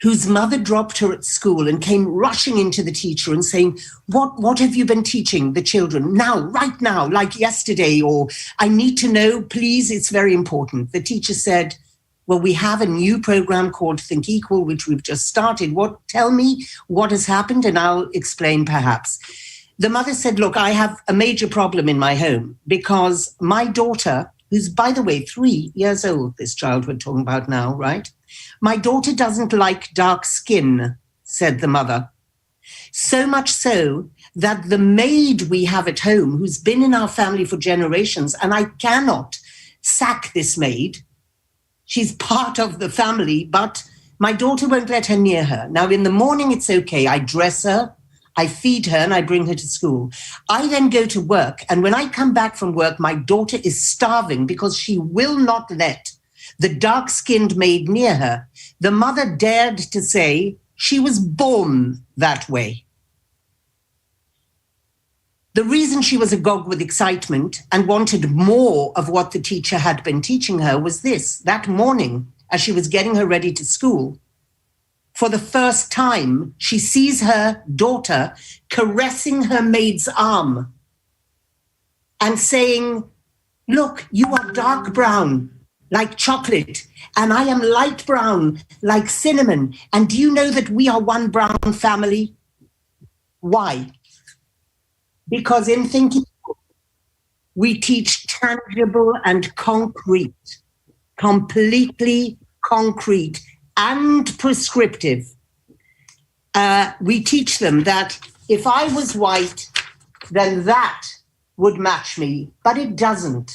Speaker 1: whose mother dropped her at school and came rushing into the teacher and saying, what have you been teaching the children now, right now, like yesterday, or I need to know, please, it's very important. The teacher said, well, we have a new program called Think Equal, which we've just started. Tell me what has happened and I'll explain perhaps. The mother said, look, I have a major problem in my home because my daughter, who's, by the way, 3 years old, this child we're talking about now, right? My daughter doesn't like dark skin, said the mother. So much so that the maid we have at home, who's been in our family for generations, and I cannot sack this maid. She's part of the family, but my daughter won't let her near her. Now, in the morning, it's okay. I dress her, I feed her, and I bring her to school. I then go to work, and when I come back from work, my daughter is starving because she will not let the dark-skinned maid near her. The mother dared to say she was born that way. The reason she was agog with excitement and wanted more of what the teacher had been teaching her was this. That morning, as she was getting her ready to school, for the first time, she sees her daughter caressing her maid's arm and saying, look, you are dark brown like chocolate, and I am light brown like cinnamon. And do you know that we are one brown family? Why? Because in thinking, we teach tangible and concrete, completely concrete and prescriptive. We teach them that if I was white, then that would match me, but it doesn't.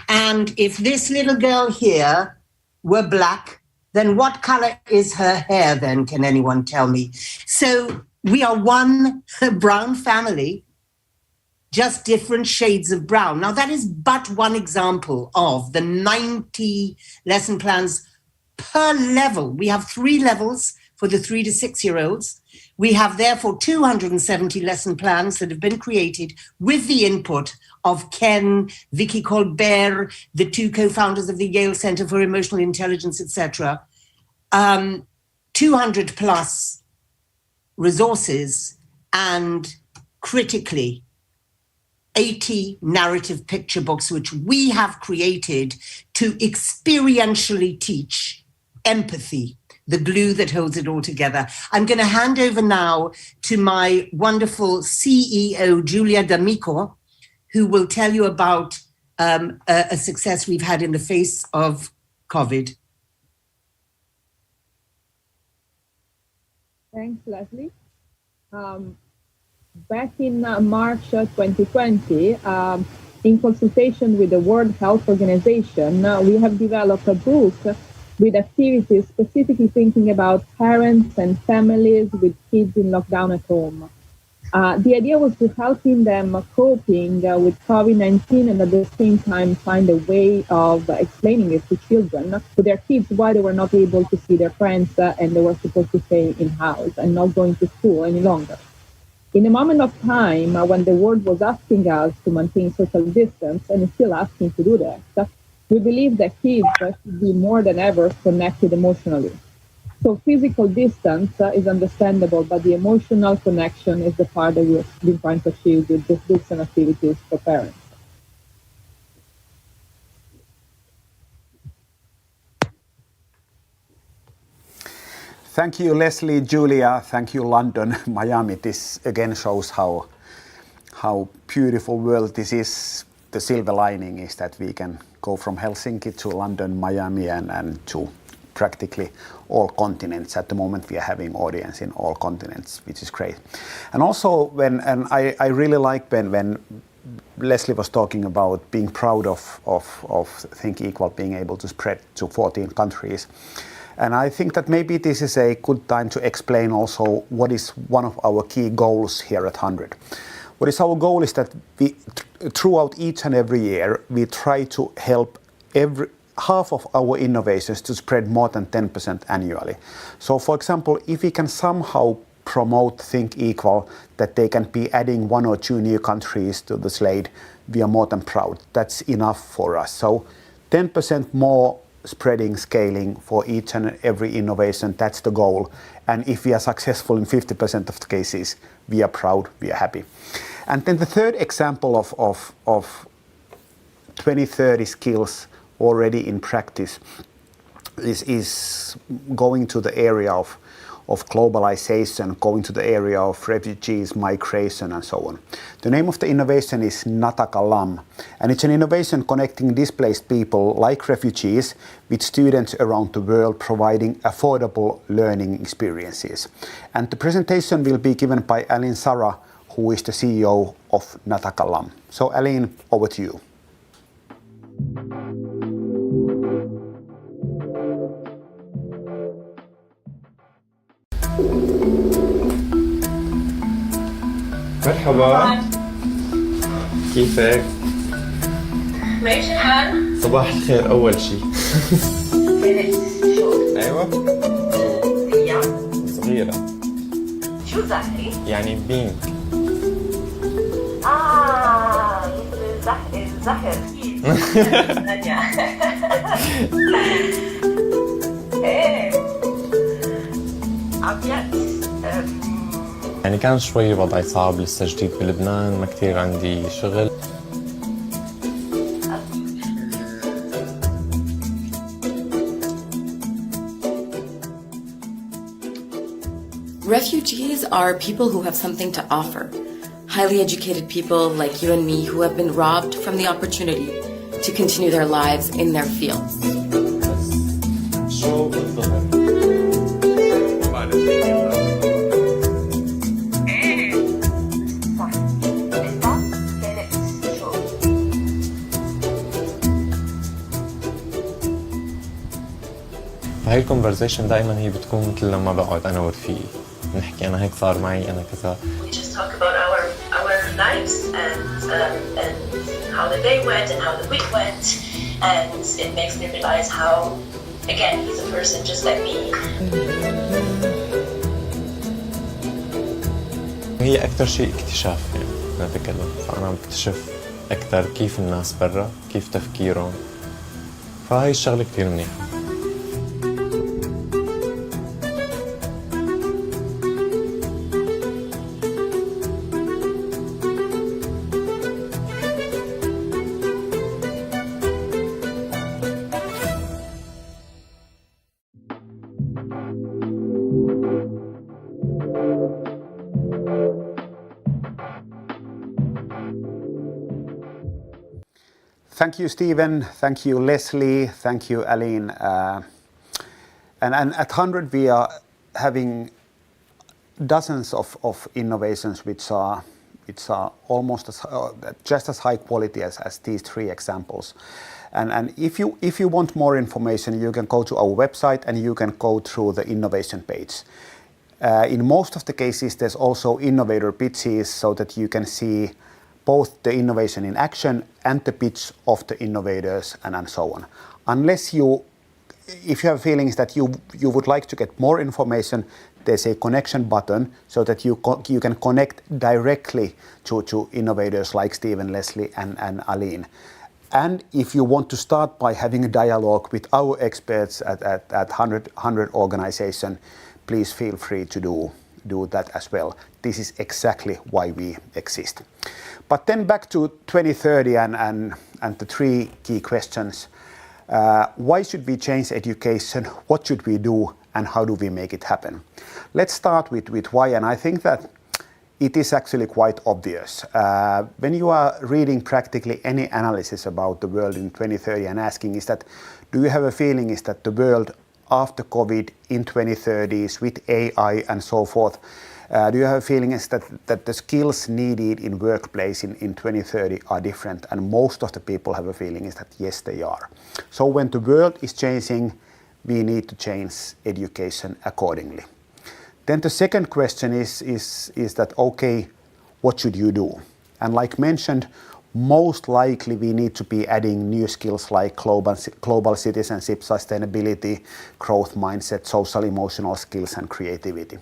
Speaker 1: And if this little girl here were black, then what color is her hair then? Can anyone tell me? So we are one brown family, just different shades of brown. Now that is but one example of the 90 lesson plans per level. We have 3 levels for the 3 to 6-year-olds. We have therefore 270 lesson plans that have been created with the input of Ken, Vicky Colbert, the 2 co-founders of the Yale Center for Emotional Intelligence, etc. 200 plus resources and critically 80 narrative picture books, which we have created to experientially teach empathy, the glue that holds it all together. I'm going to hand over now to my wonderful CEO, Giulia D'Amico, who will tell you about a success we've had in the face of COVID.
Speaker 3: Thanks, Leslie. Back in March 2020, in consultation with the World Health Organization, we have developed a book with activities specifically thinking about parents and families with kids in lockdown at home. The idea was to helping them coping with COVID-19 and at the same time find a way of explaining it to children, to their kids, why they were not able to see their friends and they were supposed to stay in-house and not going to school any longer. In a moment of time when the world was asking us to maintain social distance and is still asking to do that, we believe that kids should be more than ever connected emotionally. So physical distance is understandable, but the emotional connection is the part that we've been trying to achieve with these books and activities for parents.
Speaker 2: Thank you, Leslie, Giulia. Thank you, London, Miami. This again shows how beautiful world this is. The silver lining is that we can go from Helsinki to London, Miami, and to practically all continents. At the moment, we are having audience in all continents, which is great. And also, I really like when Leslie was talking about being proud of Think Equal being able to spread to 14 countries. And I think that maybe this is a good time to explain also what is one of our key goals here at HundrED. What is our goal is that we, throughout each and every year, we try to help half of our innovations to spread more than 10% annually. So for example, if we can somehow promote Think Equal, that they can be adding 1 or 2 new countries to the slate, we are more than proud. That's enough for us. So 10% more spreading, scaling for each and every innovation, that's the goal. And if we are successful in 50% of the cases, we are proud, we are happy. And then the third example of 2030 skills already in practice is going to the area of globalization, going to the area of refugees, migration, and so on. The name of the innovation is NaTakallam, and it's an innovation connecting displaced people like refugees with students around the world, providing affordable learning experiences. And the presentation will be given by Aline Sara, who is the CEO of NaTakallam. So Aline, over to you.
Speaker 4: مرحبا كيفك؟
Speaker 22: ماشي الحال؟
Speaker 4: صباح الخير أول شي.
Speaker 22: كانت شو؟
Speaker 4: أيوة
Speaker 22: هي
Speaker 4: صغيرة.
Speaker 22: شو زهري؟
Speaker 4: يعني بينك.
Speaker 22: الزهر أكيد. إيه أبيض.
Speaker 4: يعني كان شوي وضعي صعب، لسه جديد بلبنان، ما كتير عندي شغل.
Speaker 23: Refugees are people who have something to offer. Highly educated people like you and me who have been robbed from the opportunity to continue their lives in their fields.
Speaker 4: هاي الكونفرزيشن دائما هي بتكون مثل لما بقعد انا ورفيقي نحكي انا هيك صار معي انا كذا.
Speaker 22: We just talk about our lives and how the day went and how the week went, and it makes me realize how, again, he's a person just like me.
Speaker 4: هي اكثر شيء اكتشاف يعني نتكلم، فانا عم بكتشف اكثر كيف الناس برا، كيف تفكيرهم، فهي الشغله كثير منيحه.
Speaker 2: Thank you, Stephen. Thank you, Leslee. Thank you, Aline. And at HundrED, we are having dozens of innovations which are almost just as high quality as these 3 examples. And if you want more information, you can go to our website and you can go through the innovation page. In most of the cases, there's also innovator pitches so that you can see both the innovation in action and the pitch of the innovators and so on. If you have feelings that you would like to get more information, there's a connection button so that you can connect directly to innovators like Stephen, Leslee, and Aline. And if you want to start by having a dialogue with our experts at HundrED organization, please feel free to do that as well. This is exactly why we exist. But then back to 2030 and the 3 key questions. Why should we change education? What should we do? And how do we make it happen? Let's start with why. And I think that it is actually quite obvious. When you are reading practically any analysis about the world in 2030 and asking do you have a feeling is that the world after COVID in 2030s with AI and so forth, do you have a feeling is that the skills needed in workplace in 2030 are different? And most of the people have a feeling is that yes, they are. So when the world is changing, we need to change education accordingly. Then the second question is that, okay, what should you do? And like mentioned, most likely we need to be adding new skills like global citizenship, sustainability, growth mindset, social emotional skills and creativity.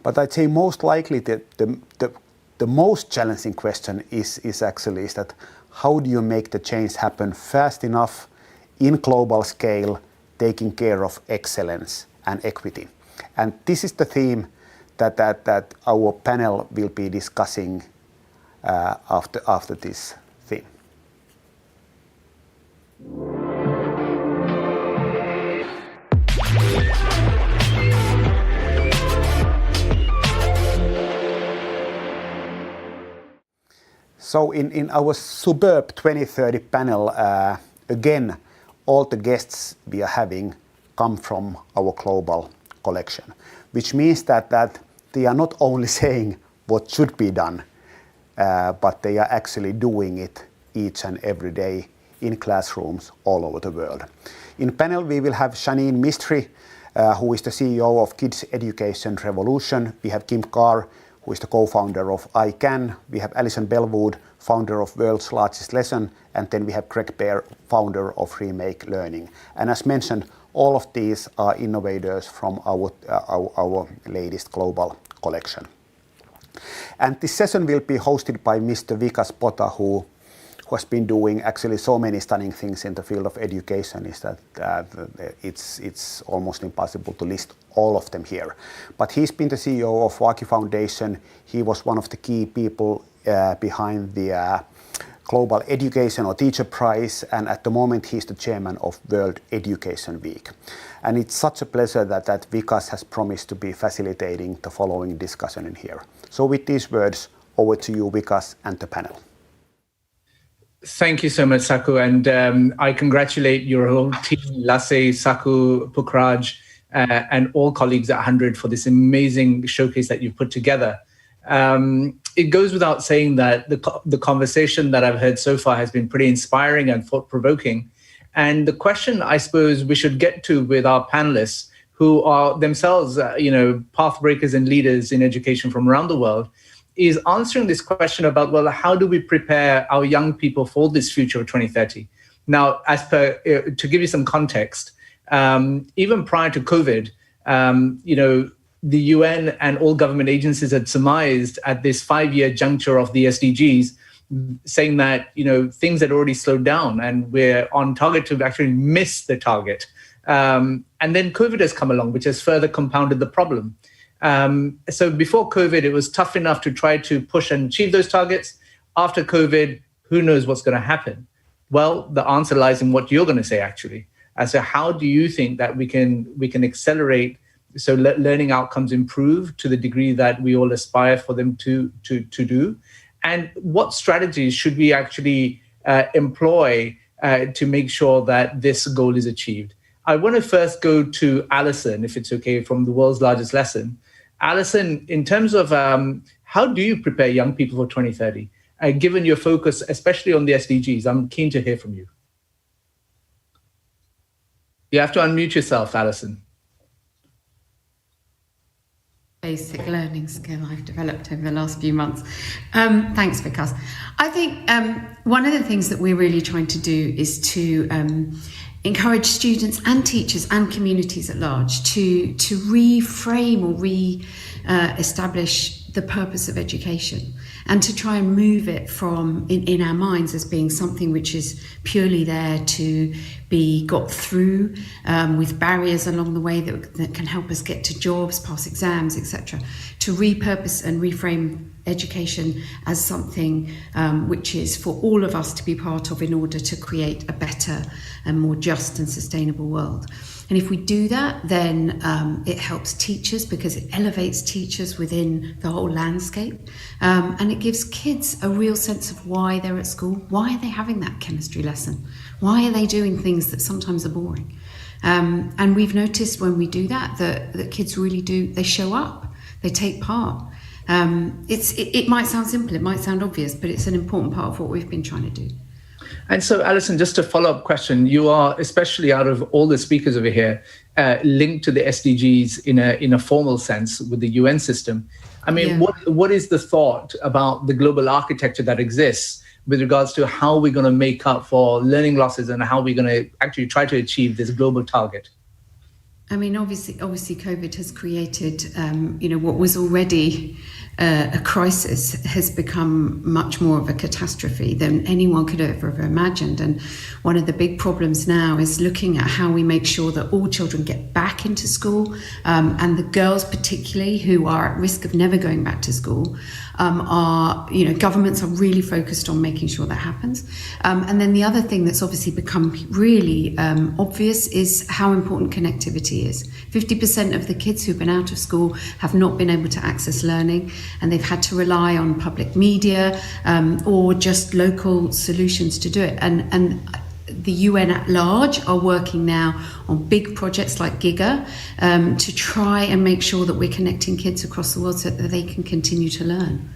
Speaker 2: But I'd say most likely the most challenging question is that how do you make the change happen fast enough in global scale, taking care of excellence and equity? And this is the theme that our panel will be discussing after this theme. So in our superb 2030 panel, again, all the guests we are having come from our global collection, which means that they are not only saying what should be done, but they are actually doing it each and every day in classrooms all over the world. In panel, we will have Janine Mistry, who is the CEO of Kids Education Revolution. We have Kim Carr, who is the co-founder of iCan. We have Alison Bellwood, founder of World's Largest Lesson. And then we have Greg Baer, founder of Remake Learning. And as mentioned, all of these are innovators from our latest global collection. And this session will be hosted by Mr. Vikas Pota, who has been doing actually so many stunning things in the field of education is that it's almost impossible to list all of them here. But he's been the CEO of Waki Foundation. He was one of the key people behind the Global Education or Teacher Prize, and at the moment he's the chairman of World Education Week. And it's such a pleasure that Vikas has promised to be facilitating the following discussion in here. So with these words, over to you, Vikas, and the panel.
Speaker 5: Thank you so much, Saku, and I congratulate your whole team, Leslee, Saku, Pukraj, and all colleagues at HundrED for this amazing showcase that you've put together. It goes without saying that the conversation that I've heard so far has been pretty inspiring and thought-provoking. And the question I suppose we should get to with our panelists, who are themselves, path breakers and leaders in education from around the world, is answering this question about, well, how do we prepare our young people for this future of 2030? Now, to give you some context, even prior to COVID, the UN and all government agencies had surmised at this 5-year juncture of the SDGs, saying that things had already slowed down and we're on target to actually miss the target. And then COVID has come along, which has further compounded the problem. So before COVID, it was tough enough to try to push and achieve those targets. After COVID, who knows what's going to happen? Well, the answer lies in what you're going to say, actually. So how do you think that we can accelerate so learning outcomes improve to the degree that we all aspire for them to do? And what strategies should we actually employ to make sure that this goal is achieved? I want to first go to Alison, if it's okay, from the World's Largest Lesson. Alison, in terms of how do you prepare young people for 2030, given your focus, especially on the SDGs? I'm keen to hear from you. You have to unmute yourself, Alison.
Speaker 6: Basic learning skill I've developed over the last few months. Thanks, Vikas. I think one of the things that we're really trying to do is to encourage students and teachers and communities at large to reframe or re-establish the purpose of education, and to try and move it from in our minds as being something which is purely there to be got through with barriers along the way that can help us get to jobs, pass exams, etc., to repurpose and reframe education as something which is for all of us to be part of in order to create a better and more just and sustainable world. And if we do that, then it helps teachers because it elevates teachers within the whole landscape. And it gives kids a real sense of why they're at school. Why are they having that chemistry lesson? Why are they doing things that sometimes are boring? And we've noticed when we do that kids really do, they show up, they take part. It might sound simple, it might sound obvious, but it's an important part of what we've been trying to do.
Speaker 5: And so, Alison, just a follow-up question. You are, especially out of all the speakers over here, linked to the SDGs in a formal sense with the UN system. I mean, what is the thought about the global architecture that exists with regards to how we're going to make up for learning losses and how we're going to actually try to achieve this global target?
Speaker 6: I mean, obviously, COVID has created, what was already a crisis has become much more of a catastrophe than anyone could ever have imagined. And one of the big problems now is looking at how we make sure that all children get back into school, and the girls particularly who are at risk of never going back to school governments are really focused on making sure that happens. And then the other thing that's obviously become really obvious is how important connectivity is. 50% of the kids who've been out of school have not been able to access learning, and they've had to rely on public media or just local solutions to do it. And the UN at large are working now on big projects like Giga to try and make sure that we're connecting kids across the world so that they can continue to learn.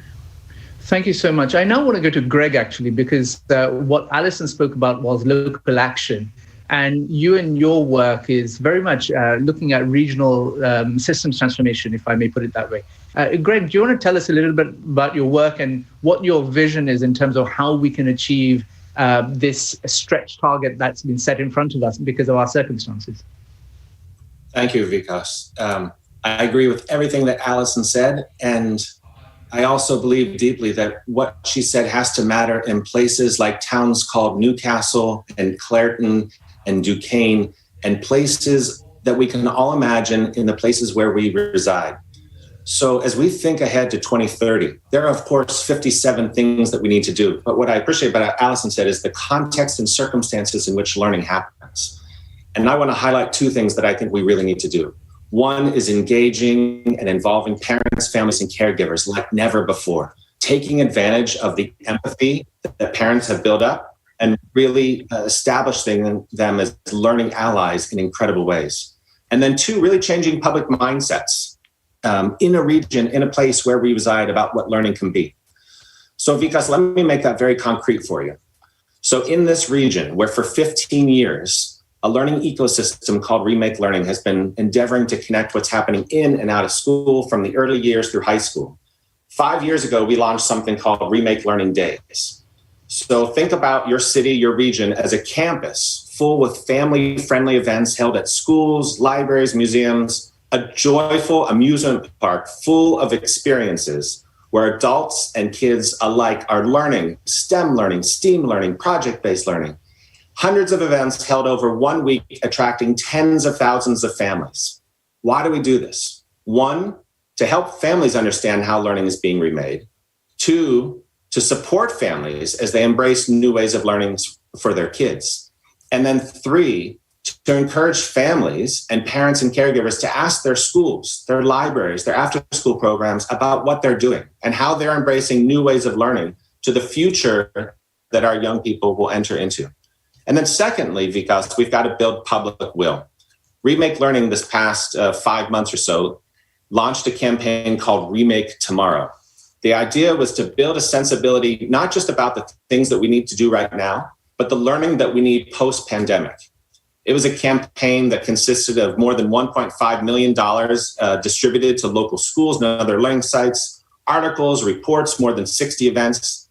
Speaker 5: Thank you so much. I now want to go to Greg, actually, because what Alison spoke about was local action. And you and your work is very much looking at regional systems transformation, if I may put it that way. Greg, do you want to tell us a little bit about your work and what your vision is in terms of how we can achieve this stretch target that's been set in front of us because of our circumstances?
Speaker 7: Thank you, Vikas. I agree with everything that Alison said, and I also believe deeply that what she said has to matter in places like towns called Newcastle and Clareton and Duquesne, and places that we can all imagine in the places where we reside. So as we think ahead to 2030, there are, of course, 57 things that we need to do. But what I appreciate about what Alison said is the context and circumstances in which learning happens. And I want to highlight two things that I think we really need to do. One is engaging and involving parents, families, and caregivers like never before, taking advantage of the empathy that parents have built up and really establishing them as learning allies in incredible ways. And then two, really changing public mindsets in a region, in a place where we reside about what learning can be. So Vikas, let me make that very concrete for you. So in this region, where for 15 years, a learning ecosystem called Remake Learning has been endeavoring to connect what's happening in and out of school from the early years through high school. 5 years ago, we launched something called Remake Learning Days. So think about your city, your region as a campus full with family-friendly events held at schools, libraries, museums, a joyful amusement park full of experiences where adults and kids alike are learning, STEM learning, STEAM learning, project-based learning. Hundreds of events held over 1 week, attracting tens of thousands of families. Why do we do this? One, to help families understand how learning is being remade. Two, to support families as they embrace new ways of learning for their kids. And then three, to encourage families and parents and caregivers to ask their schools, their libraries, their after-school programs about what they're doing and how they're embracing new ways of learning to the future that our young people will enter into. And then secondly, Vikas, we've got to build public will. Remake Learning this past 5 months or so launched a campaign called Remake Tomorrow. The idea was to build a sensibility, not just about the things that we need to do right now, but the learning that we need post-pandemic. It was a campaign that consisted of more than $1.5 million distributed to local schools and other learning sites, articles, reports, more than 60 events.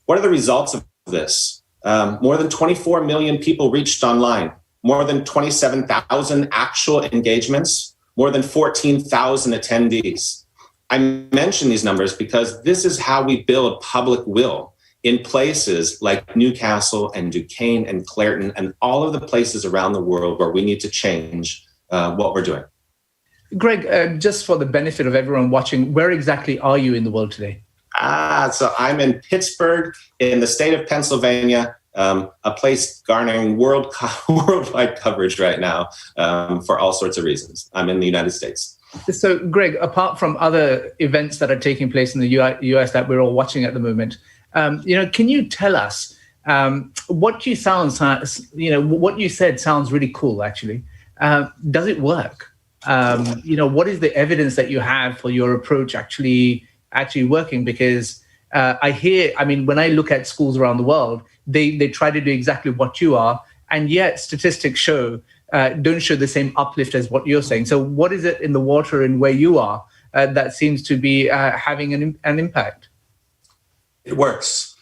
Speaker 7: What are the results of this? More than 24 million people reached online, more than 27,000 actual engagements, more than 14,000 attendees. I mention these numbers because this is how we build public will in places like Newcastle and Duquesne and Clareton and all of the places around the world where we need to change what we're doing.
Speaker 5: Greg, just for the benefit of everyone watching, where exactly are you in the world today?
Speaker 7: So I'm in Pittsburgh in the state of Pennsylvania, a place garnering worldwide coverage right now for all sorts of reasons. I'm in the United States.
Speaker 5: So, Greg, apart from other events that are taking place in the US that we're all watching at the moment, can you tell us what you what you said sounds really cool, actually. Does it work? What is the evidence that you have for your approach actually working? Because when I look at schools around the world, they try to do exactly what you are, and yet statistics don't show the same uplift as what you're saying. So what is it in the water and where you are that seems to be having an impact?
Speaker 7: It works.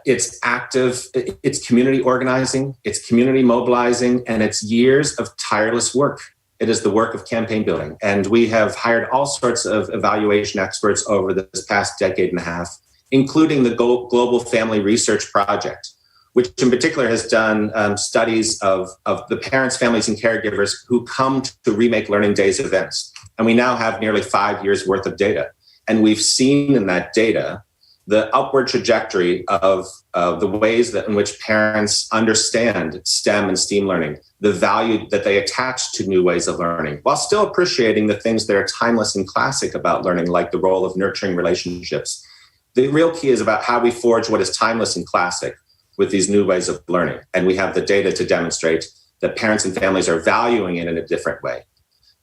Speaker 7: It's active, it's community organizing, it's community mobilizing, and it's years of tireless work. It is the work of campaign building. And we have hired all sorts of evaluation experts over this past decade and a half, including the Global Family Research Project, which in particular has done studies of the parents, families, and caregivers who come to Remake Learning Days events. And we now have nearly 5 years worth of data. And we've seen in that data the upward trajectory of the ways in which parents understand STEM and STEAM learning, the value that they attach to new ways of learning, while still appreciating the things that are timeless and classic about learning, like the role of nurturing relationships. The real key is about how we forge what is timeless and classic with these new ways of learning. And we have the data to demonstrate that parents and families are valuing it in a different way.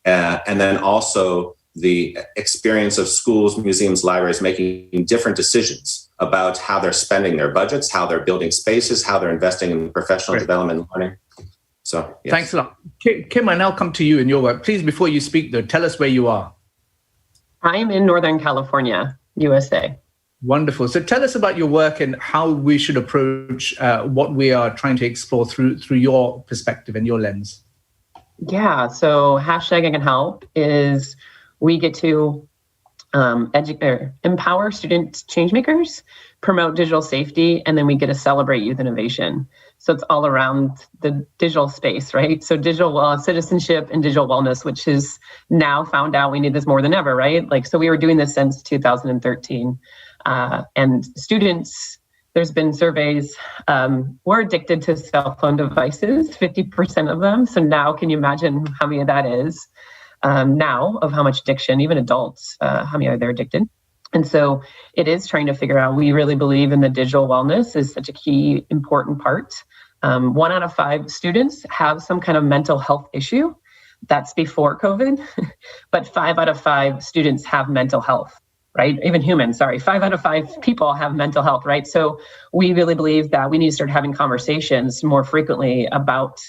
Speaker 7: And then also the experience of schools, museums, libraries making different decisions about how they're spending their budgets, how they're building spaces, how they're investing in professional development and learning. So, yes.
Speaker 5: Thanks a lot. Kim, I now come to you in your work. Please, before you speak, though, tell us where you are.
Speaker 8: I'm in Northern California, USA.
Speaker 5: Wonderful. So tell us about your work and how we should approach what we are trying to explore through your perspective and your lens.
Speaker 8: Yeah, so hashtag I Can Help is we get to empower student changemakers, promote digital safety, and then we get to celebrate youth innovation. So it's all around the digital space, right? So digital citizenship and digital wellness, which is now found out we need this more than ever, right? So we were doing this since 2013. And students, there's been surveys, we're addicted to cell phone devices, 50% of them. So now can you imagine how many of that is now of how much addiction, even adults, how many are there addicted? And so it is trying to figure out, we really believe in the digital wellness is such a key, important part. 1 out of 5 students have some kind of mental health issue. That's before COVID, but 5 out of 5 students have mental health. Right? Even humans, 5 out of 5 people have mental health, right? So we really believe that we need to start having conversations more frequently about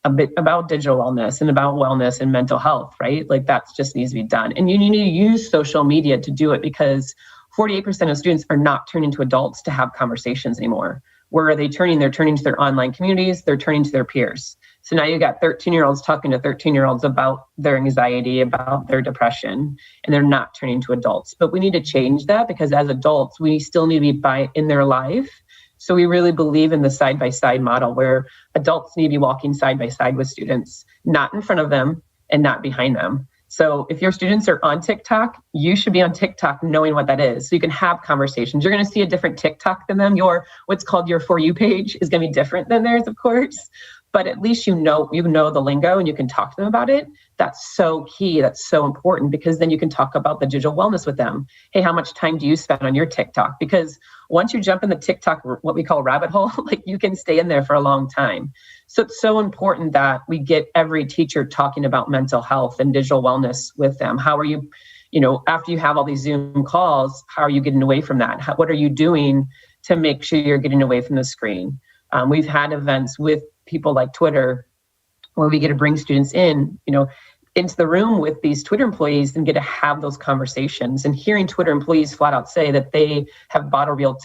Speaker 8: digital wellness and about wellness and mental health, right? That just needs to be done. And you need to use social media to do it because 48% of students are not turning to adults to have conversations anymore. Where are they turning? They're turning to their online communities, they're turning to their peers. So now you got 13-year-olds talking to 13-year-olds about their anxiety, about their depression, and they're not turning to adults. But we need to change that because as adults, we still need to be in their life. So we really believe in the side-by-side model where adults need to be walking side by side with students, not in front of them and not behind them. So if your students are on TikTok, you should be on TikTok knowing what that is. So you can have conversations. You're going to see a different TikTok than them. What's called your For You page is going to be different than theirs, of course. But at least you know the lingo and you can talk to them about it. That's so key. That's so important because then you can talk about the digital wellness with them. Hey, how much time do you spend on your TikTok? Because once you jump in the TikTok, what we call rabbit hole, you can stay in there for a long time. So it's so important that we get every teacher talking about mental health and digital wellness with them. How are you, after you have all these Zoom calls, how are you getting away from that? What are you doing to make sure you're getting away from the screen? We've had events with people like Twitter where we get to bring students into the room with these Twitter employees and get to have those conversations and hearing Twitter employees flat out say that they have bought a real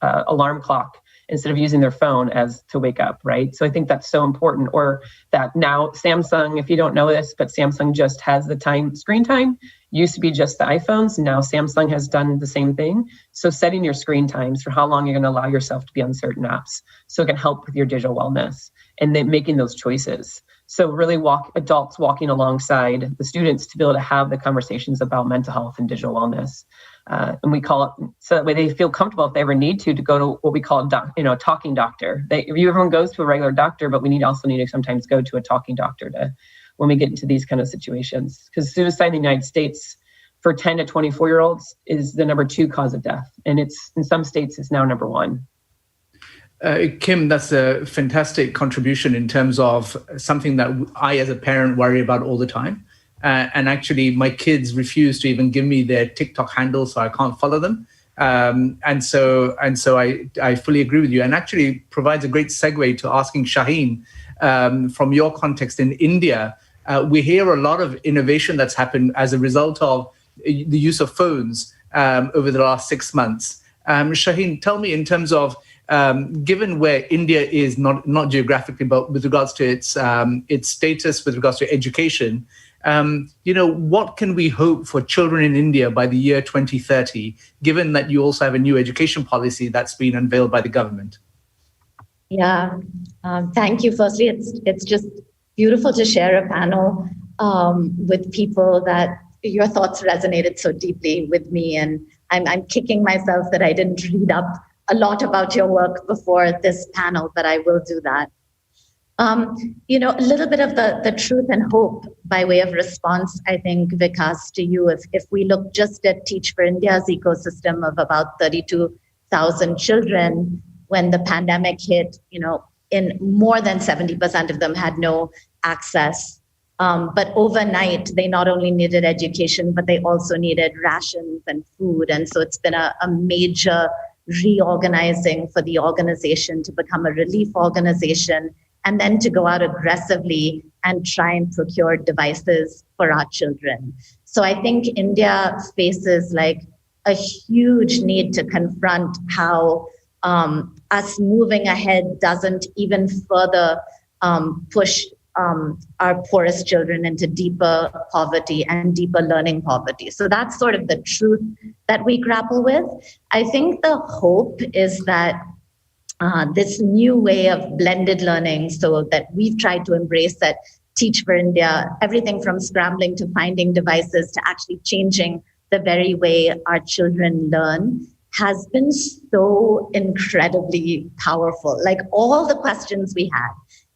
Speaker 8: alarm clock instead of using their phone as to wake up, right? So I think that's so important. Or that now Samsung, if you don't know this, but Samsung just has the screen time. Used to be just the iPhones. Now Samsung has done the same thing. So setting your screen times for how long you're going to allow yourself to be on certain apps so it can help with your digital wellness and then making those choices. So really adults walking alongside the students to be able to have the conversations about mental health and digital wellness. And we call it, so that way they feel comfortable if they ever need to go to what we call a talking doctor. Everyone goes to a regular doctor, but we also need to sometimes go to a talking doctor when we get into these kind of situations. Because suicide in the United States for 10 to 24-year-olds is the number 2 cause of death. And it's in some states, it's now number 1.
Speaker 5: Kim, that's a fantastic contribution in terms of something that I, as a parent, worry about all the time. And actually, my kids refuse to even give me their TikTok handle, so I can't follow them. And so I fully agree with you, and actually provides a great segue to asking Shaheen, from your context in India. We hear a lot of innovation that's happened as a result of the use of phones over the last 6 months. Shaheen, tell me, in terms of given where India is, not geographically, but with regards to its status, with regards to education, what can we hope for children in India by the year 2030, given that you also have a new education policy that's been unveiled by the government?
Speaker 9: Yeah, thank you. Firstly, it's just beautiful to share a panel with people that your thoughts resonated so deeply with me, and I'm kicking myself that I didn't read up a lot about your work before this panel, but I will do that. A little bit of the truth and hope by way of response, I think, Vikas, to you, if we look just at Teach for India's ecosystem of about 32,000 children, when the pandemic hit, in more than 70% of them had no access. But overnight, they not only needed education, but they also needed rations and food. And so it's been a major reorganizing for the organization to become a relief organization, and then to go out aggressively and try and procure devices for our children. So I think India faces like a huge need to confront how us moving ahead doesn't even further push our poorest children into deeper poverty and deeper learning poverty. So that's sort of the truth that we grapple with. I think the hope is that this new way of blended learning, so that we've tried to embrace at Teach for India, everything from scrambling to finding devices to actually changing the very way our children learn, has been so incredibly powerful. Like all the questions we had,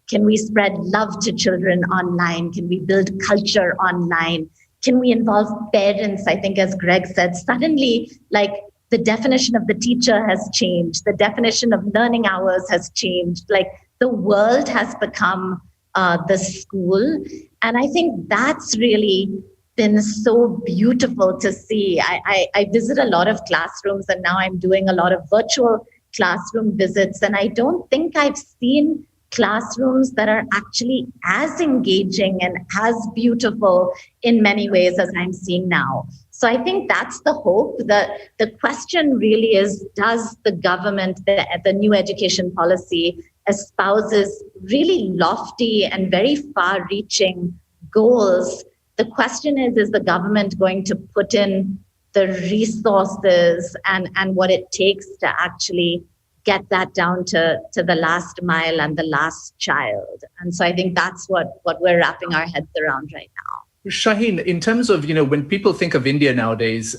Speaker 9: can we spread love to children online? Can we build culture online? Can we involve parents? I think, as Greg said, suddenly, like, the definition of the teacher has changed. The definition of learning hours has changed. Like, the world has become the school. And I think that's really been so beautiful to see. I visit a lot of classrooms, and now I'm doing a lot of virtual classroom visits. And I don't think I've seen classrooms that are actually as engaging and as beautiful in many ways as I'm seeing now. So I think that's the hope. The question really is, does the government, the new education policy, espouses really lofty and very far-reaching goals? The question is the government going to put in the resources and what it takes to actually get that down to the last mile and the last child? And so I think that's what we're wrapping our heads around right now.
Speaker 5: Shaheen, in terms of, when people think of India nowadays,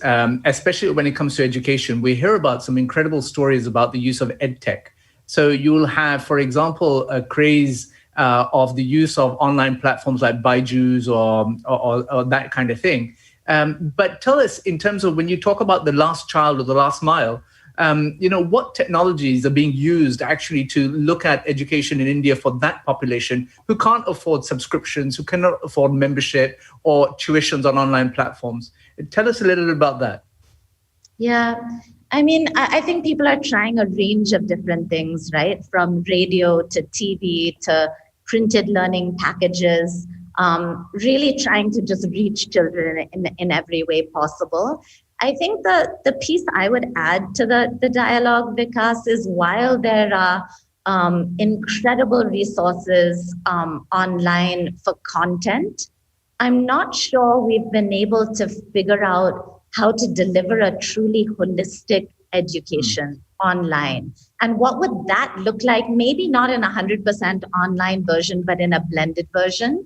Speaker 5: especially when it comes to education, we hear about some incredible stories about the use of EdTech. So you'll have, for example, a craze of the use of online platforms like Byju's or that kind of thing. But tell us, in terms of when you talk about the last child or the last mile, what technologies are being used actually to look at education in India for that population who can't afford subscriptions, who cannot afford membership or tuitions on online platforms? Tell us a little bit about that.
Speaker 9: Yeah, I mean, I think people are trying a range of different things, right? From radio to TV to printed learning packages, really trying to just reach children in every way possible. I think the piece I would add to the dialogue, Vikas, is while there are incredible resources online for content, I'm not sure we've been able to figure out how to deliver a truly holistic education online. And what would that look like? Maybe not in 100% online version, but in a blended version.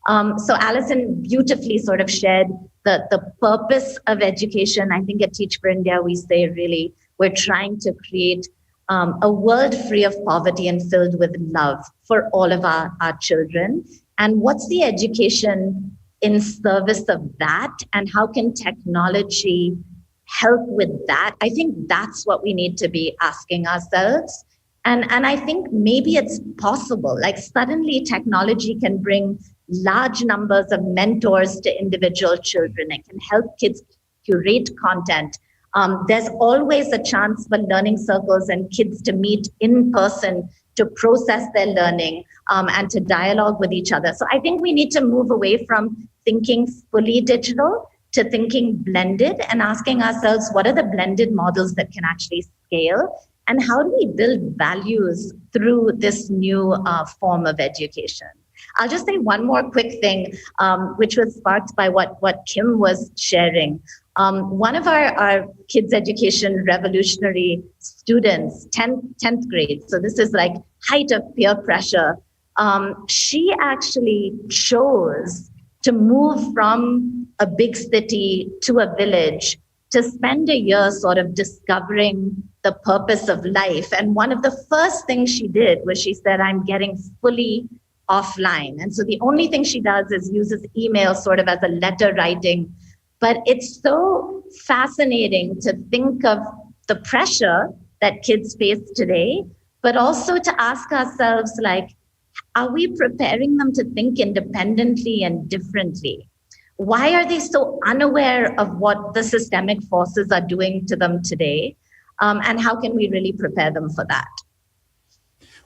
Speaker 9: So Alison beautifully sort of shared the purpose of education. I think at Teach for India, we say really, we're trying to create a world free of poverty and filled with love for all of our children. And what's the education in service of that? And how can technology help with that? I think that's what we need to be asking ourselves. And I think maybe it's possible, like suddenly technology can bring large numbers of mentors to individual children. It can help kids curate content There's always a chance for learning circles and kids to meet in person to process their learning and to dialogue with each other. So I think we need to move away from thinking fully digital to thinking blended and asking ourselves, what are the blended models that can actually scale? And how do we build values through this new form of education? I'll just say one more quick thing, which was sparked by what Kim was sharing. One of our kids' education revolutionary students, 10th grade, so this is like height of peer pressure, she actually chose to move from a big city to a village to spend a year sort of discovering the purpose of life. And one of the first things she did was she said, I'm getting fully offline. And so the only thing she does is uses email sort of as a letter writing. But it's so fascinating to think of the pressure that kids face today, but also to ask ourselves, like, are we preparing them to think independently and differently? Why are they so unaware of what the systemic forces are doing to them today? And how can we really prepare them for that?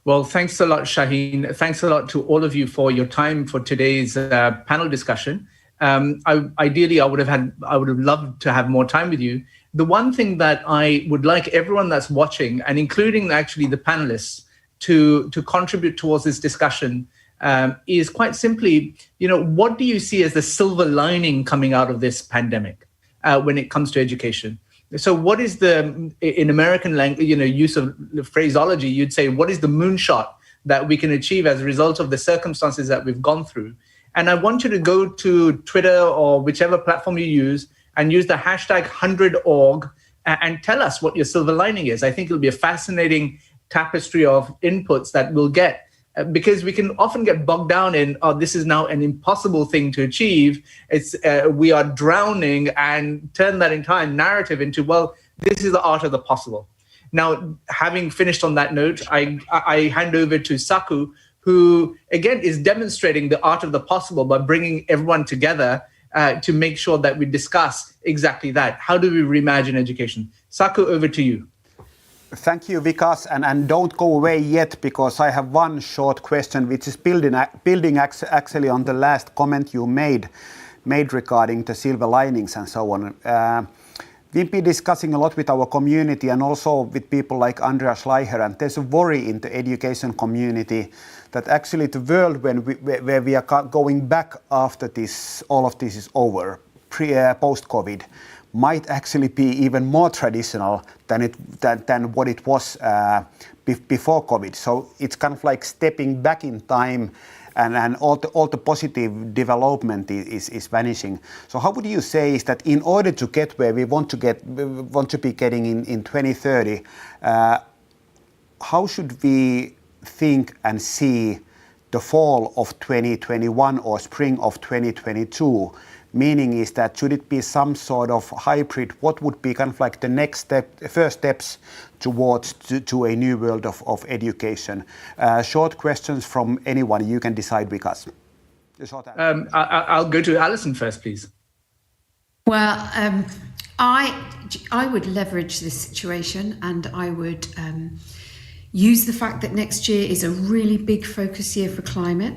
Speaker 5: Well, thanks a lot, Shaheen. Thanks a lot to all of you for your time for today's panel discussion. Ideally, I would have loved to have more time with you. The one thing that I would like everyone that's watching, and including actually the panelists, to contribute towards this discussion is quite simply, what do you see as the silver lining coming out of this pandemic when it comes to education? So what is in American language, use of the phraseology, you'd say, what is the moonshot that we can achieve as a result of the circumstances that we've gone through? And I want you to go to Twitter or whichever platform you use and use the hashtag HundrED and tell us what your silver lining is. I think it'll be a fascinating tapestry of inputs that we'll get, because we can often get bogged down in, this is now an impossible thing to achieve. We are drowning, and turn that entire narrative into, well, this is the art of the possible. Now, having finished on that note, I hand over to Saku, who, again, is demonstrating the art of the possible by bringing everyone together to make sure that we discuss exactly that. How do we reimagine education? Saku, over to you.
Speaker 2: Thank you, Vikas, and don't go away yet, because I have one short question which is building actually on the last comment you made regarding the silver linings and so on. We've been discussing a lot with our community and also with people like Andreas Schleicher, and there's a worry in the education community that actually the world where we are going back after all of this is over, post-COVID, might actually be even more traditional than what it was before COVID. So it's kind of like stepping back in time, and all the positive development is vanishing. So how would you say is that in order to get where we want to be getting in 2030, how should we think and see the fall of 2021 or spring of 2022? Meaning is that should it be some sort of hybrid? What would be kind of like the first steps towards to a new world of education? Short questions from anyone. You can decide, Vikas.
Speaker 5: I'll go to Alison first, please.
Speaker 6: Well, I would leverage this situation, and I would use the fact that next year is a really big focus year for climate.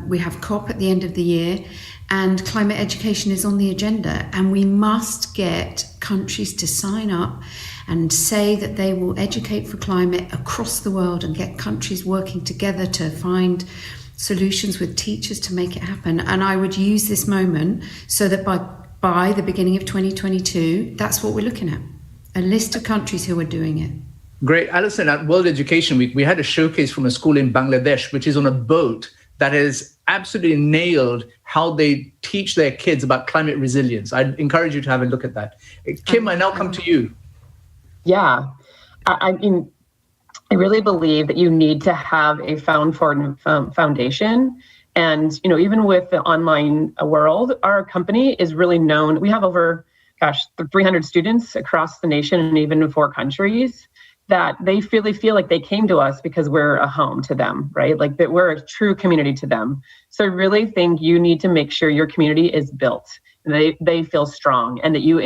Speaker 6: We have COP at the end of the year, and climate education is on the agenda, and we must get countries to sign up and say that they will educate for climate across the world, and get countries working together to find solutions with teachers to make it happen. And I would use this moment so that by the beginning of 2022, that's what we're looking at, a list of countries who are doing it.
Speaker 5: Great. Alison, at World Education Week, we had a showcase from a school in Bangladesh, which is on a boat that has absolutely nailed how they teach their kids about climate resilience. I'd encourage you to have a look at that. Kim, I now come to you.
Speaker 8: Yeah, I mean, I really believe that you need to have a foundation. And, even with the online world, our company is really known. We have over, 300 students across the nation, and even in 4 countries, that they really feel like they came to us because we're a home to them, right? Like that we're a true community to them. So I really think you need to make sure your community is built. they feel strong, and that you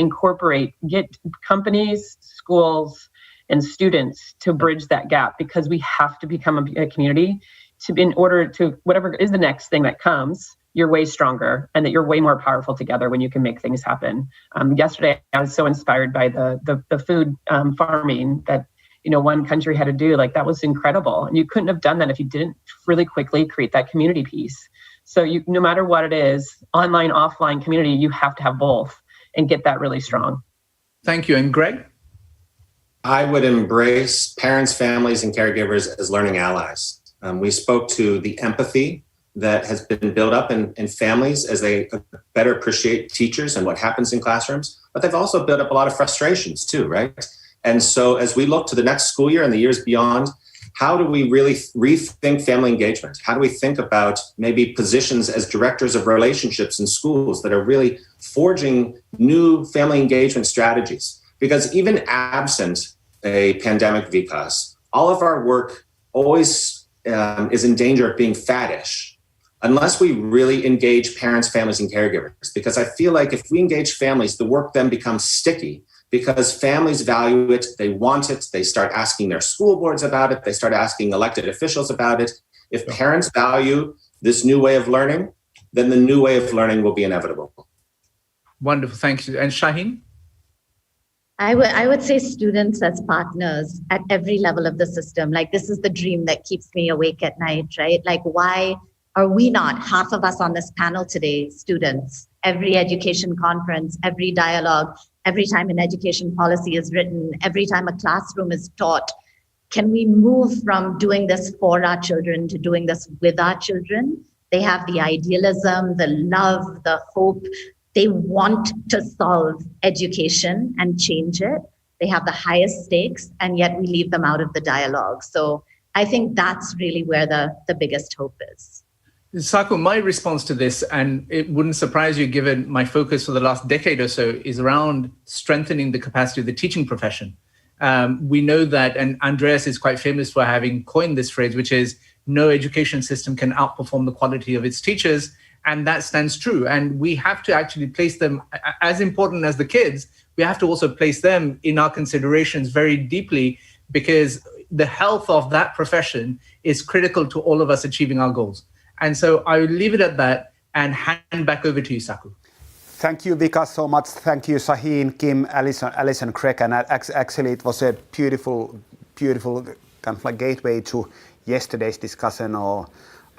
Speaker 8: get companies, schools, and students to bridge that gap, because we have to become a community in order to, whatever is the next thing that comes, you're way stronger, and that you're way more powerful together when you can make things happen. Yesterday, I was so inspired by the food farming that one country had to do. Like, that was incredible, and you couldn't have done that if you didn't really quickly create that community piece. So no matter what it is, online, offline community, you have to have both and get that really strong.
Speaker 5: Thank you. And Greg?
Speaker 7: I would embrace parents, families, and caregivers as learning allies. We spoke to the empathy that has been built up in families as they better appreciate teachers and what happens in classrooms, but they've also built up a lot of frustrations too, right? And so as we look to the next school year and the years beyond, how do we really rethink family engagement? How do we think about maybe positions as directors of relationships in schools that are really forging new family engagement strategies? Because even absent a pandemic, Vikas, all of our work always is in danger of being faddish unless we really engage parents, families, and caregivers. Because I feel like if we engage families, the work then becomes sticky, because families value it, they want it, they start asking their school boards about it, they start asking elected officials about it. If parents value this new way of learning, then the new way of learning will be inevitable.
Speaker 5: Wonderful, thank you. And Shaheen?
Speaker 9: I would say students as partners at every level of the system. Like, this is the dream that keeps me awake at night, right? Like, why are we not, half of us on this panel today, students? Every education conference, every dialogue, every time an education policy is written, every time a classroom is taught, can we move from doing this for our children to doing this with our children? They have the idealism, the love, the hope. They want to solve education and change it. They have the highest stakes, and yet we leave them out of the dialogue. So I think that's really where the biggest hope is.
Speaker 5: Saku, my response to this, and it wouldn't surprise you given my focus for the last decade or so, is around strengthening the capacity of the teaching profession. We know that, and Andreas is quite famous for having coined this phrase, which is no education system can outperform the quality of its teachers. And that stands true. And we have to actually place them, as important as the kids, we have to also place them in our considerations very deeply, because the health of that profession is critical to all of us achieving our goals. And so I will leave it at that and hand back over to you, Saku.
Speaker 2: Thank you, Vikas, so much. Thank you, Shaheen, Kim, Alice, and Craig. And actually, it was a beautiful kind of like gateway to yesterday's discussion, or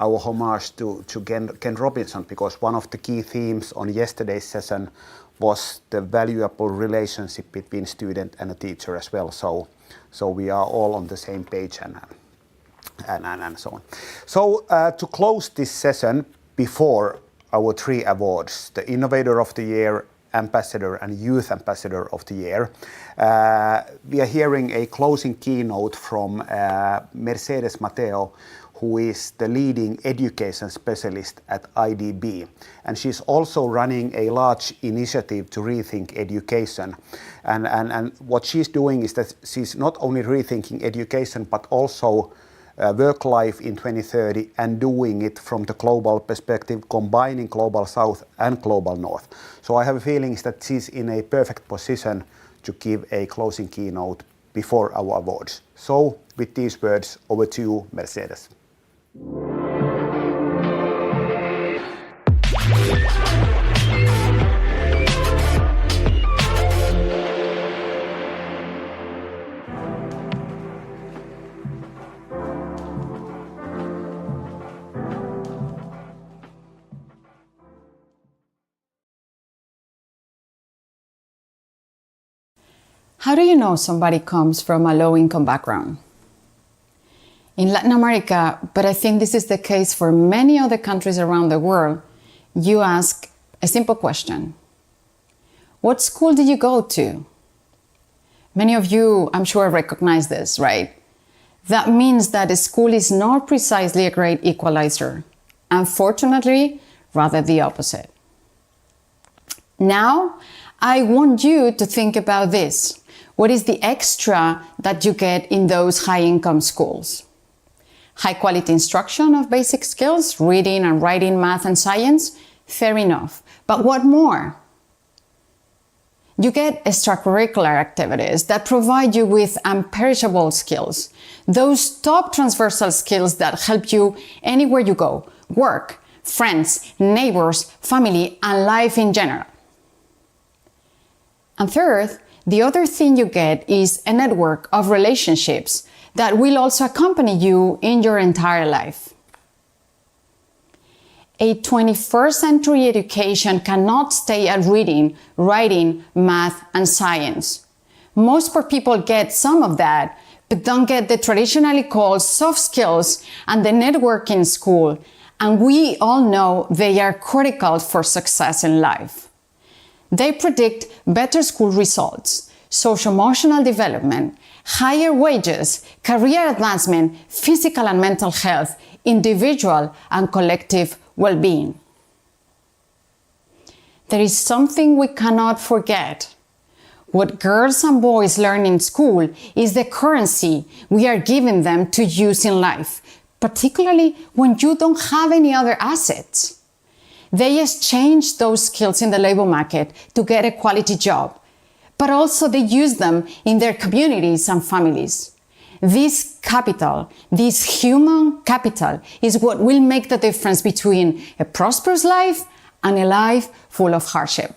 Speaker 2: our homage to Ken Robinson, because one of the key themes on yesterday's session was the valuable relationship between student and a teacher as well. So we are all on the same page and so on. So to close this session, before our 3 awards, the Innovator of the Year, Ambassador and Youth Ambassador of the Year, we are hearing a closing keynote from Alice Madhado, who is the leading education specialist at IDB. And she's also running a large initiative to rethink education. And what she's doing is that she's not only rethinking education, but also work life in 2030, and doing it from the global perspective, combining Global South and Global North. So I have a feeling that she's in a perfect position to give a closing keynote before our awards. So with these words, over to you, Mercedes.
Speaker 10: How do you know somebody comes from a low-income background? In Latin America, but I think this is the case for many other countries around the world, you ask a simple question. What school did you go to? Many of you, I'm sure, recognize this, right? That means that a school is not precisely a great equalizer. Unfortunately, rather the opposite. Now, I want you to think about this. What is the extra that you get in those high-income schools? High-quality instruction of basic skills, reading and writing, math and science? Fair enough. But what more? You get extracurricular activities that provide you with imperishable skills, those top transversal skills that help you anywhere you go, work, friends, neighbors, family, and life in general. And third, the other thing you get is a network of relationships that will also accompany you in your entire life. A 21st century education cannot stay at reading, writing, math, and science. Most poor people get some of that, but don't get the traditionally called soft skills and the network in school, and we all know they are critical for success in life. They predict better school results, social-emotional development, higher wages, career advancement, physical and mental health, individual and collective well-being. There is something we cannot forget. What girls and boys learn in school is the currency we are giving them to use in life, particularly when you don't have any other assets. They exchange those skills in the labor market to get a quality job, but also they use them in their communities and families. This capital, this human capital, is what will make the difference between a prosperous life and a life full of hardship.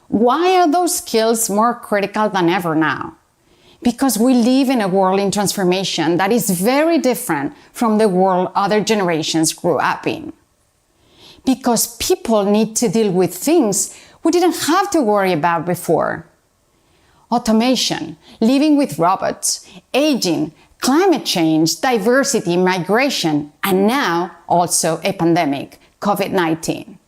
Speaker 10: Why are those skills more critical than ever now? Because we live in a world in transformation that is very different from the world other generations grew up in. Because people need to deal with things we didn't have to worry about before. Automation, living with robots, aging, climate change, diversity, migration, and now also a pandemic, COVID-19.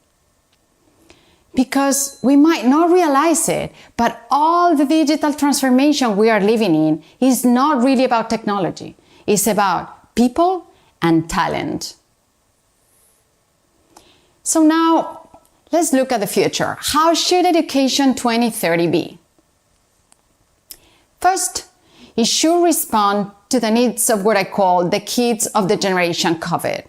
Speaker 10: Because we might not realize it, but all the digital transformation we are living in is not really about technology. It's about people and talent. So now, let's look at the future. How should Education 2030 be? First, it should respond to the needs of what I call the kids of the generation COVID.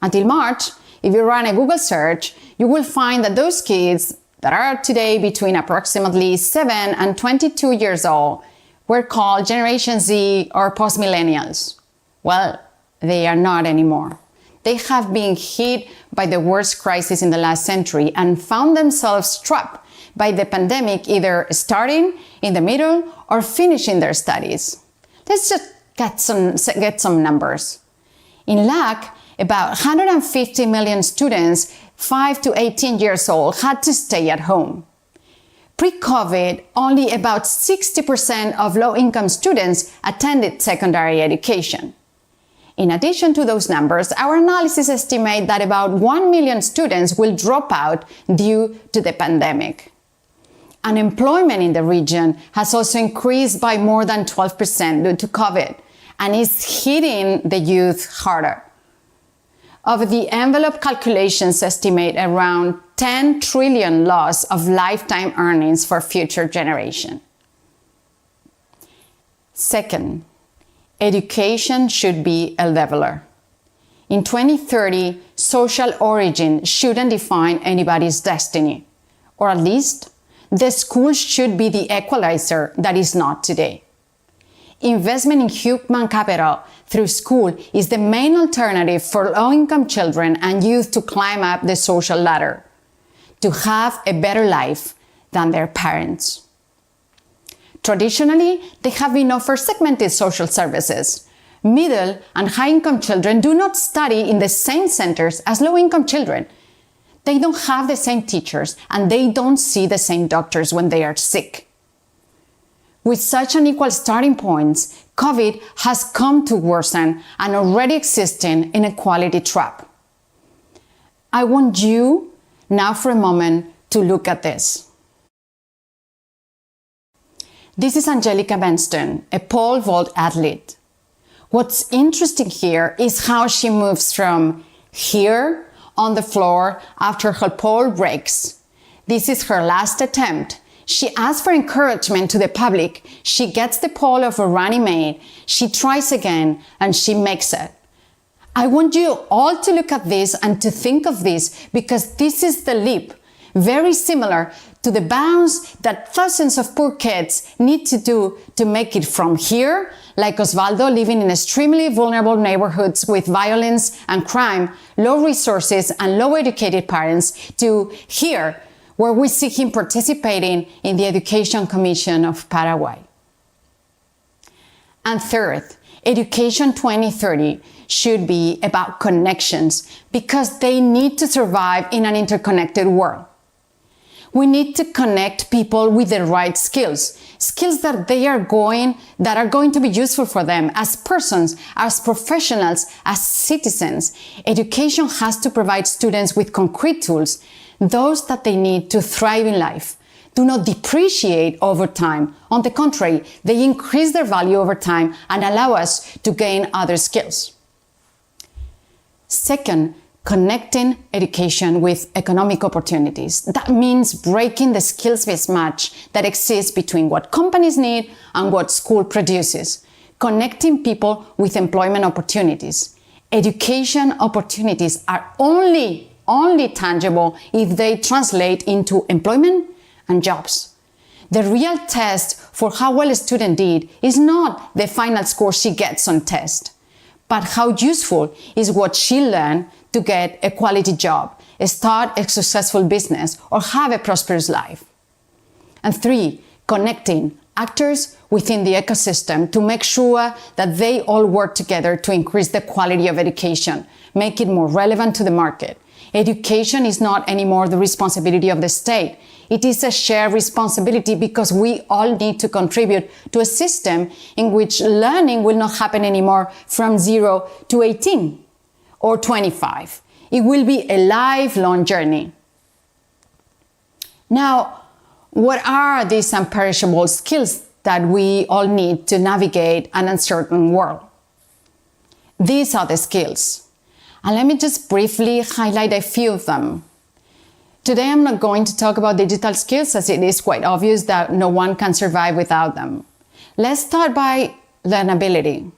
Speaker 10: Until March, if you run a Google search, you will find that those kids that are today between approximately 7 and 22 years old were called Generation Z or post-millennials. Well, they are not anymore. They have been hit by the worst crisis in the last century and found themselves trapped by the pandemic, either starting, in the middle, or finishing their studies. Let's just get some numbers. In LAC, about 150 million students 5 to 18 years old had to stay at home. Pre-COVID, only about 60% of low-income students attended secondary education. In addition to those numbers, our analysis estimates that about 1 million students will drop out due to the pandemic. Unemployment in the region has also increased by more than 12% due to COVID and is hitting the youth harder. Of the envelope calculations estimate around 10 trillion loss of lifetime earnings for future generation. Second, education should be a leveler. In 2030, social origin shouldn't define anybody's destiny, or at least the school should be the equalizer that is not today. Investment in human capital through school is the main alternative for low-income children and youth to climb up the social ladder, to have a better life than their parents. Traditionally, they have been offered segmented social services. Middle and high-income children do not study in the same centers as low-income children. They don't have the same teachers and they don't see the same doctors when they are sick. With such unequal starting points, COVID has come to worsen an already existing inequality trap. I want you now for a moment to look at this. This is Angelica Benston, a pole vault athlete. What's interesting here is how she moves from here on the floor after her pole breaks. This is her last attempt. She asks for encouragement to the public. She gets the pole of a running mate. She tries again and she makes it. I want you all to look at this and to think of this because this is the leap, very similar to the bounds that thousands of poor kids need to do to make it from here, like Osvaldo living in extremely vulnerable neighborhoods with violence and crime, low resources and low educated parents, to here, where we see him participating in the Education Commission of Paraguay. And third, Education 2030 should be about connections because they need to survive in an interconnected world. We need to connect people with the right skills that are going to be useful for them as persons, as professionals, as citizens. Education has to provide students with concrete tools, those that they need to thrive in life. Do not depreciate over time. On the contrary, they increase their value over time and allow us to gain other skills. Second, connecting education with economic opportunities. That means breaking the skills mismatch that exists between what companies need and what school produces. Connecting people with employment opportunities. Education opportunities are only tangible if they translate into employment and jobs. The real test for how well a student did is not the final score she gets on test, but how useful is what she learned to get a quality job, start a successful business, or have a prosperous life. And three, connecting actors within the ecosystem to make sure that they all work together to increase the quality of education, make it more relevant to the market. Education is not anymore the responsibility of the state. It is a shared responsibility because we all need to contribute to a system in which learning will not happen anymore from 0 to 18 or 25. It will be a lifelong journey. Now, what are these imperishable skills that we all need to navigate an uncertain world? These are the skills. And let me just briefly highlight a few of them. Today, I'm not going to talk about digital skills as it is quite obvious that no one can survive without them. Let's start by learnability.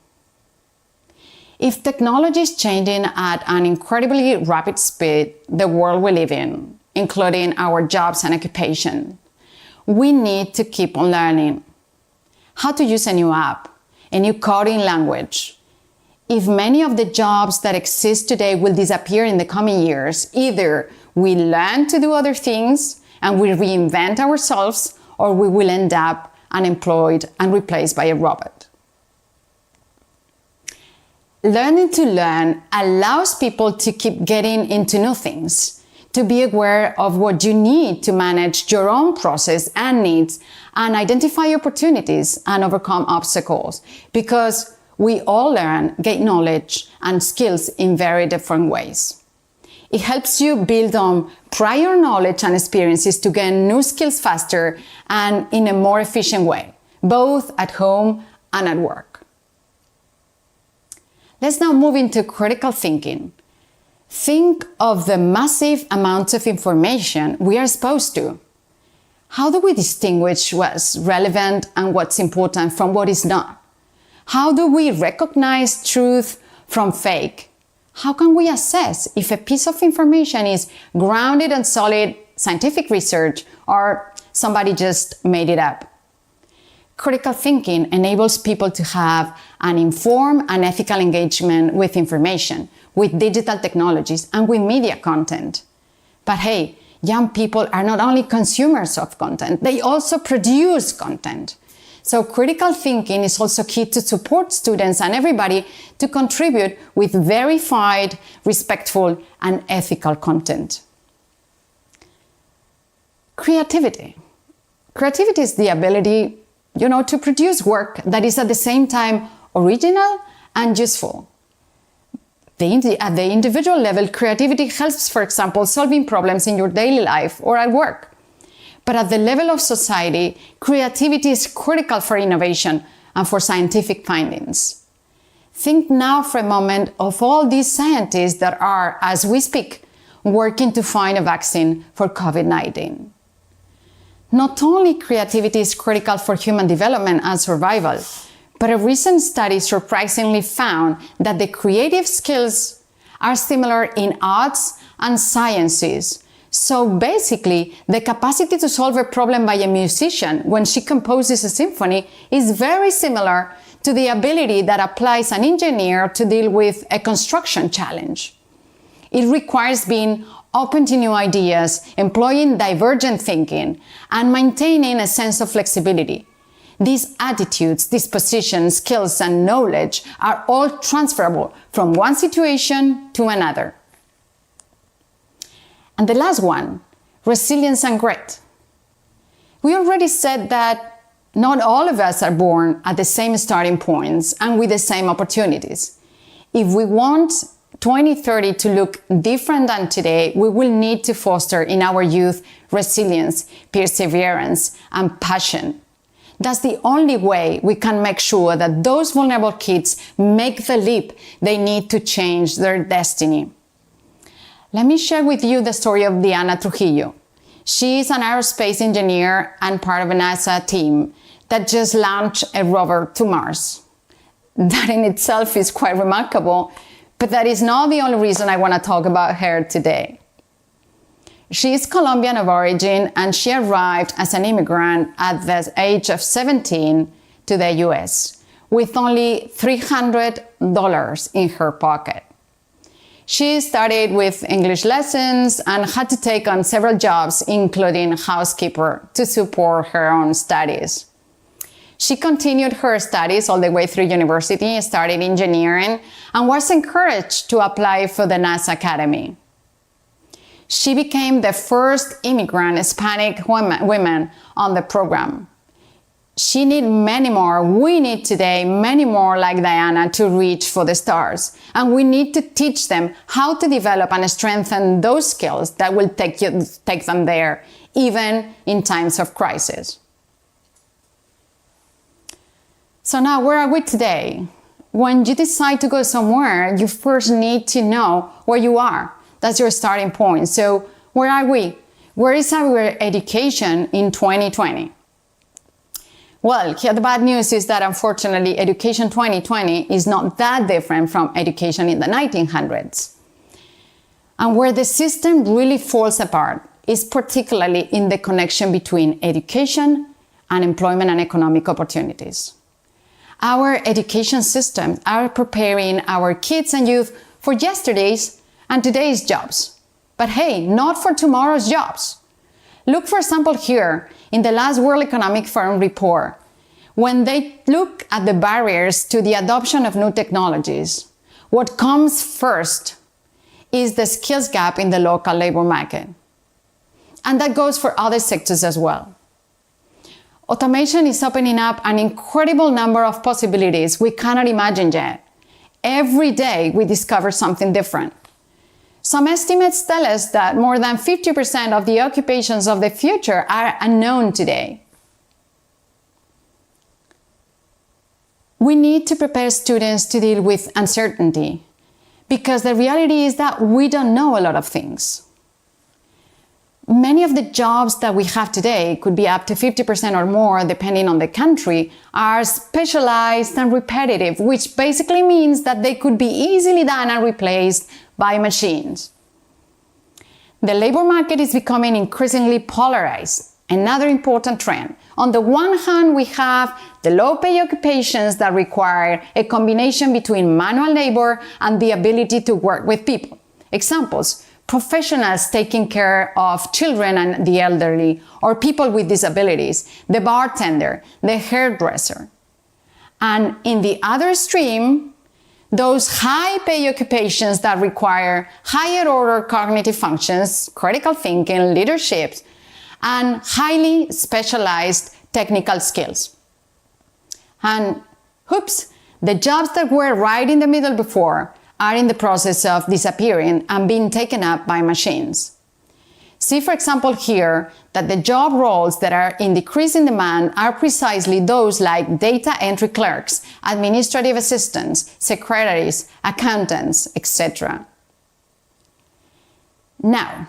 Speaker 10: If technology is changing at an incredibly rapid speed, the world we live in, including our jobs and occupation, we need to keep on learning. How to use a new app, a new coding language. If many of the jobs that exist today will disappear in the coming years, either we learn to do other things and we reinvent ourselves, or we will end up unemployed and replaced by a robot. Learning to learn allows people to keep getting into new things, to be aware of what you need to manage your own process and needs, and identify opportunities and overcome obstacles, because we all learn, gain knowledge and skills in very different ways. It helps you build on prior knowledge and experiences to gain new skills faster and in a more efficient way, both at home and at work. Let's now move into critical thinking. Think of the massive amounts of information we are exposed to. How do we distinguish what's relevant and what's important from what is not? How do we recognize truth from fake? How can we assess if a piece of information is grounded in solid scientific research or somebody just made it up? Critical thinking enables people to have an informed and ethical engagement with information, with digital technologies, and with media content. But hey, young people are not only consumers of content, they also produce content. So critical thinking is also key to support students and everybody to contribute with verified, respectful, and ethical content. Creativity. Creativity is the ability to produce work that is at the same time original and useful. At the individual level, creativity helps, for example, solving problems in your daily life or at work. But at the level of society, creativity is critical for innovation and for scientific findings. Think now for a moment of all these scientists that are, as we speak, working to find a vaccine for COVID-19. Not only creativity is critical for human development and survival, but a recent study surprisingly found that the creative skills are similar in arts and sciences So basically, the capacity to solve a problem by a musician when she composes a symphony is very similar to the ability that applies an engineer to deal with a construction challenge. It requires being open to new ideas, employing divergent thinking, and maintaining a sense of flexibility. These attitudes, dispositions, skills, and knowledge are all transferable from one situation to another. And the last one, resilience and grit. We already said that not all of us are born at the same starting points and with the same opportunities. If we want 2030 to look different than today, we will need to foster in our youth resilience, perseverance, and passion. That's the only way we can make sure that those vulnerable kids make the leap they need to change their destiny. Let me share with you the story of Diana Trujillo. She is an aerospace engineer and part of a NASA team that just launched a rover to Mars. That in itself is quite remarkable, but that is not the only reason I want to talk about her today. She is Colombian of origin and she arrived as an immigrant at the age of 17 to the US with only $300 in her pocket. She started with English lessons and had to take on several jobs, including housekeeper, to support her own studies. She continued her studies all the way through university, started engineering, and was encouraged to apply for the NASA Academy. She became the first immigrant Hispanic woman on the program. She needs many more. We need today many more like Diana to reach for the stars. And we need to teach them how to develop and strengthen those skills that will take them there, even in times of crisis. So now, where are we today? When you decide to go somewhere, you first need to know where you are. That's your starting point. So where are we? Where is our education in 2020? Well, here the bad news is that unfortunately, education 2020 is not that different from education in the 1900s. And where the system really falls apart is particularly in the connection between education and employment and economic opportunities. Our education systems are preparing our kids and youth for yesterday's and today's jobs. But hey, not for tomorrow's jobs. Look, for example, here in the last World Economic Forum report, when they look at the barriers to the adoption of new technologies, what comes first is the skills gap in the local labor market. And that goes for other sectors as well. Automation is opening up an incredible number of possibilities we cannot imagine yet. Every day we discover something different. Some estimates tell us that more than 50% of the occupations of the future are unknown today. We need to prepare students to deal with uncertainty because the reality is that we don't know a lot of things. Many of the jobs that we have today, could be up to 50% or more depending on the country, are specialized and repetitive, which basically means that they could be easily done and replaced by machines. The labor market is becoming increasingly polarized. Another important trend. On the one hand, we have the low-pay occupations that require a combination between manual labor and the ability to work with people. Examples: professionals taking care of children and the elderly, or people with disabilities, the bartender, the hairdresser. And in the other extreme, those high-pay occupations that require higher-order cognitive functions, critical thinking, leadership, and highly specialized technical skills. And oops, the jobs that were right in the middle before are in the process of disappearing and being taken up by machines. See, for example, here that the job roles that are in decreasing demand are precisely those like data entry clerks, administrative assistants, secretaries, accountants, etc. Now,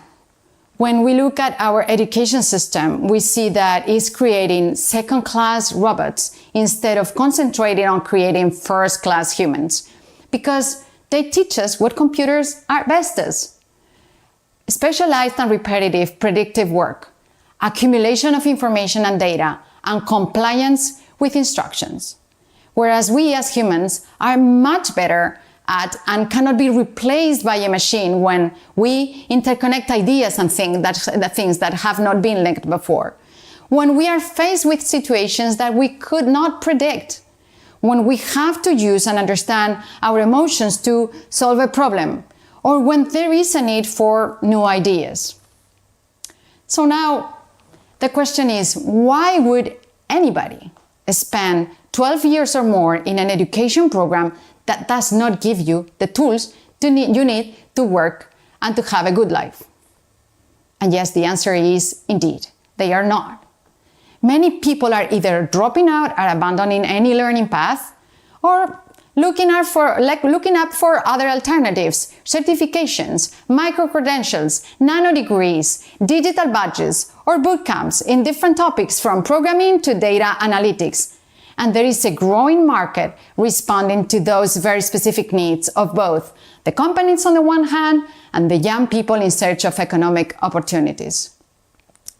Speaker 10: when we look at our education system, we see that it's creating second-class robots instead of concentrating on creating first-class humans, because they teach us what computers are best at. specialized and repetitive predictive work, accumulation of information and data, and compliance with instructions. Whereas we as humans are much better at and cannot be replaced by a machine when we interconnect ideas and things that have not been linked before. When we are faced with situations that we could not predict, when we have to use and understand our emotions to solve a problem, or when there is a need for new ideas. So now the question is, why would anybody spend 12 years or more in an education program that does not give you the tools you need to work and to have a good life? And yes, the answer is indeed, they are not. Many people are either dropping out or abandoning any learning path, or looking up for other alternatives, certifications, micro-credentials, nano-degrees, digital badges, or boot camps in different topics from programming to data analytics. And there is a growing market responding to those very specific needs of both the companies on the one hand and the young people in search of economic opportunities.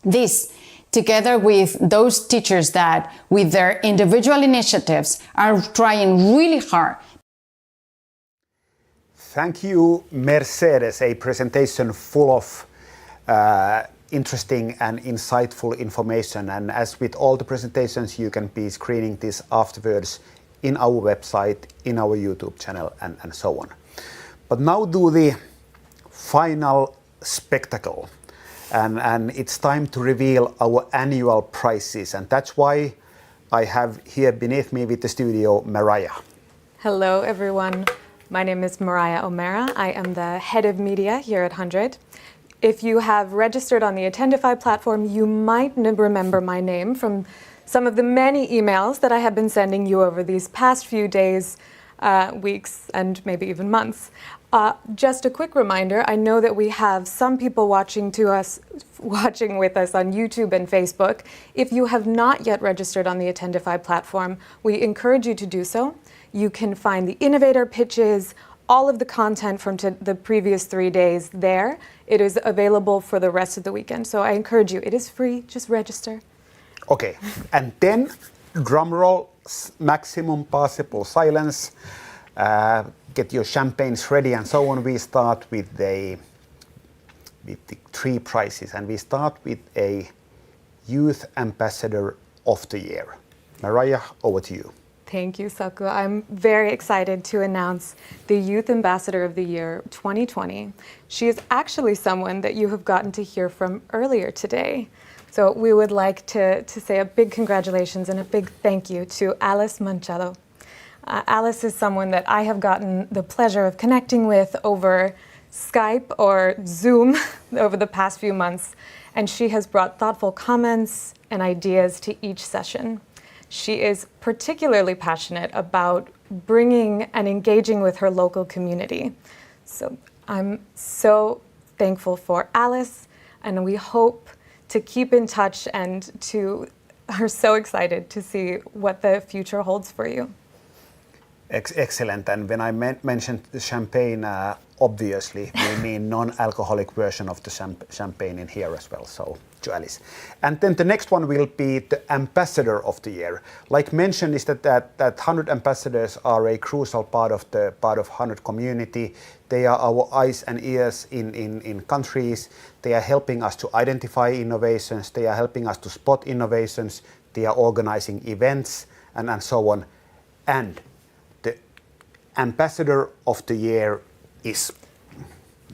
Speaker 10: This, together with those teachers that, with their individual initiatives, are trying really hard.
Speaker 2: Thank you, Mercedes. A presentation full of interesting and insightful information. And as with all the presentations, you can be screening this afterwards in our website, in our YouTube channel, and so on. But now do the final spectacle. And it's time to reveal our annual prizes. And that's why I have here beneath me with the studio, Mariah.
Speaker 11: Hello, everyone. My name is Mariah O'Mara. I am the head of media here at HundrED. If you have registered on the Attendify platform, you might remember my name from some of the many emails that I have been sending you over these past few days, weeks, and maybe even months. Just a quick reminder, I know that we have some people watching with us on YouTube and Facebook. If you have not yet registered on the Attendify platform, we encourage you to do so. You can find the innovator pitches, all of the content from the previous 3 days there. It is available for the rest of the weekend. So I encourage you, it is free, just register.
Speaker 2: Okay, and then drum roll, maximum possible silence. Get your champagnes ready and so on. We start with the 3 prizes, and we start with a Youth Ambassador of the Year. Mariah, over to you.
Speaker 11: Thank you, Saku. I'm very excited to announce the Youth Ambassador of the Year 2020. She is actually someone that you have gotten to hear from earlier today. So we would like to say a big congratulations and a big thank you to Alice Madhado. Alice is someone that I have gotten the pleasure of connecting with over Skype or Zoom over the past few months, and she has brought thoughtful comments and ideas to each session. She is particularly passionate about bringing and engaging with her local community. So I'm so thankful for Alice, and we hope to keep in touch and are so excited to see what the future holds for you.
Speaker 2: Excellent. And when I mentioned the champagne, obviously we mean non-alcoholic version of the champagne in here as well. So to Alice. And then the next one will be the Ambassador of the Year. Like mentioned, is that 100 ambassadors are a crucial part of 100 community. They are our eyes and ears in countries. They are helping us to identify innovations. They are helping us to spot innovations. They are organizing events and so on. And the Ambassador of the Year is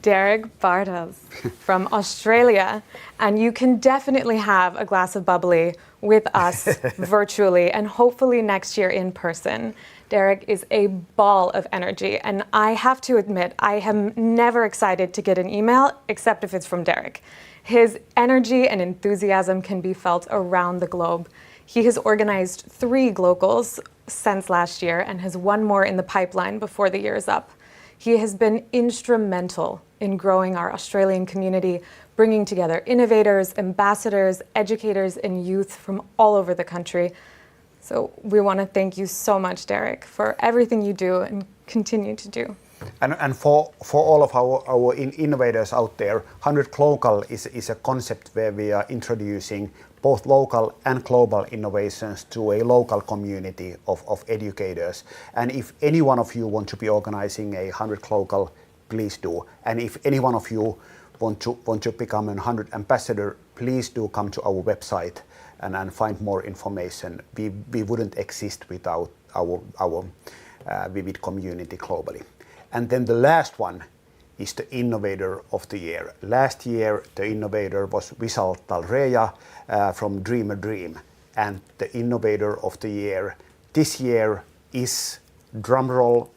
Speaker 11: Derek Bartos from Australia. And you can definitely have a glass of bubbly with us virtually and hopefully next year in person. Derek is a ball of energy. And I have to admit, I am never excited to get an email except if it's from Derek. His energy and enthusiasm can be felt around the globe. He has organized 3 Glocals since last year and has 1 more in the pipeline before the year is up. He has been instrumental in growing our Australian community, bringing together innovators, ambassadors, educators, and youth from all over the country. So we want to thank you so much, Derek, for everything you do and continue to do.
Speaker 2: And for all of our innovators out there, 100 Global is a concept where we are introducing both local and global innovations to a local community of educators. And if any one of you want to be organizing a 100 Global, please do. And if any one of you want to become an 100 ambassador, please do come to our website and find more information. We wouldn't exist without our vivid community globally. And then the last one is the Innovator of the Year. Last year, the innovator was Vishal Talreja from Dream a Dream. And the Innovator of the Year this year is, drumroll,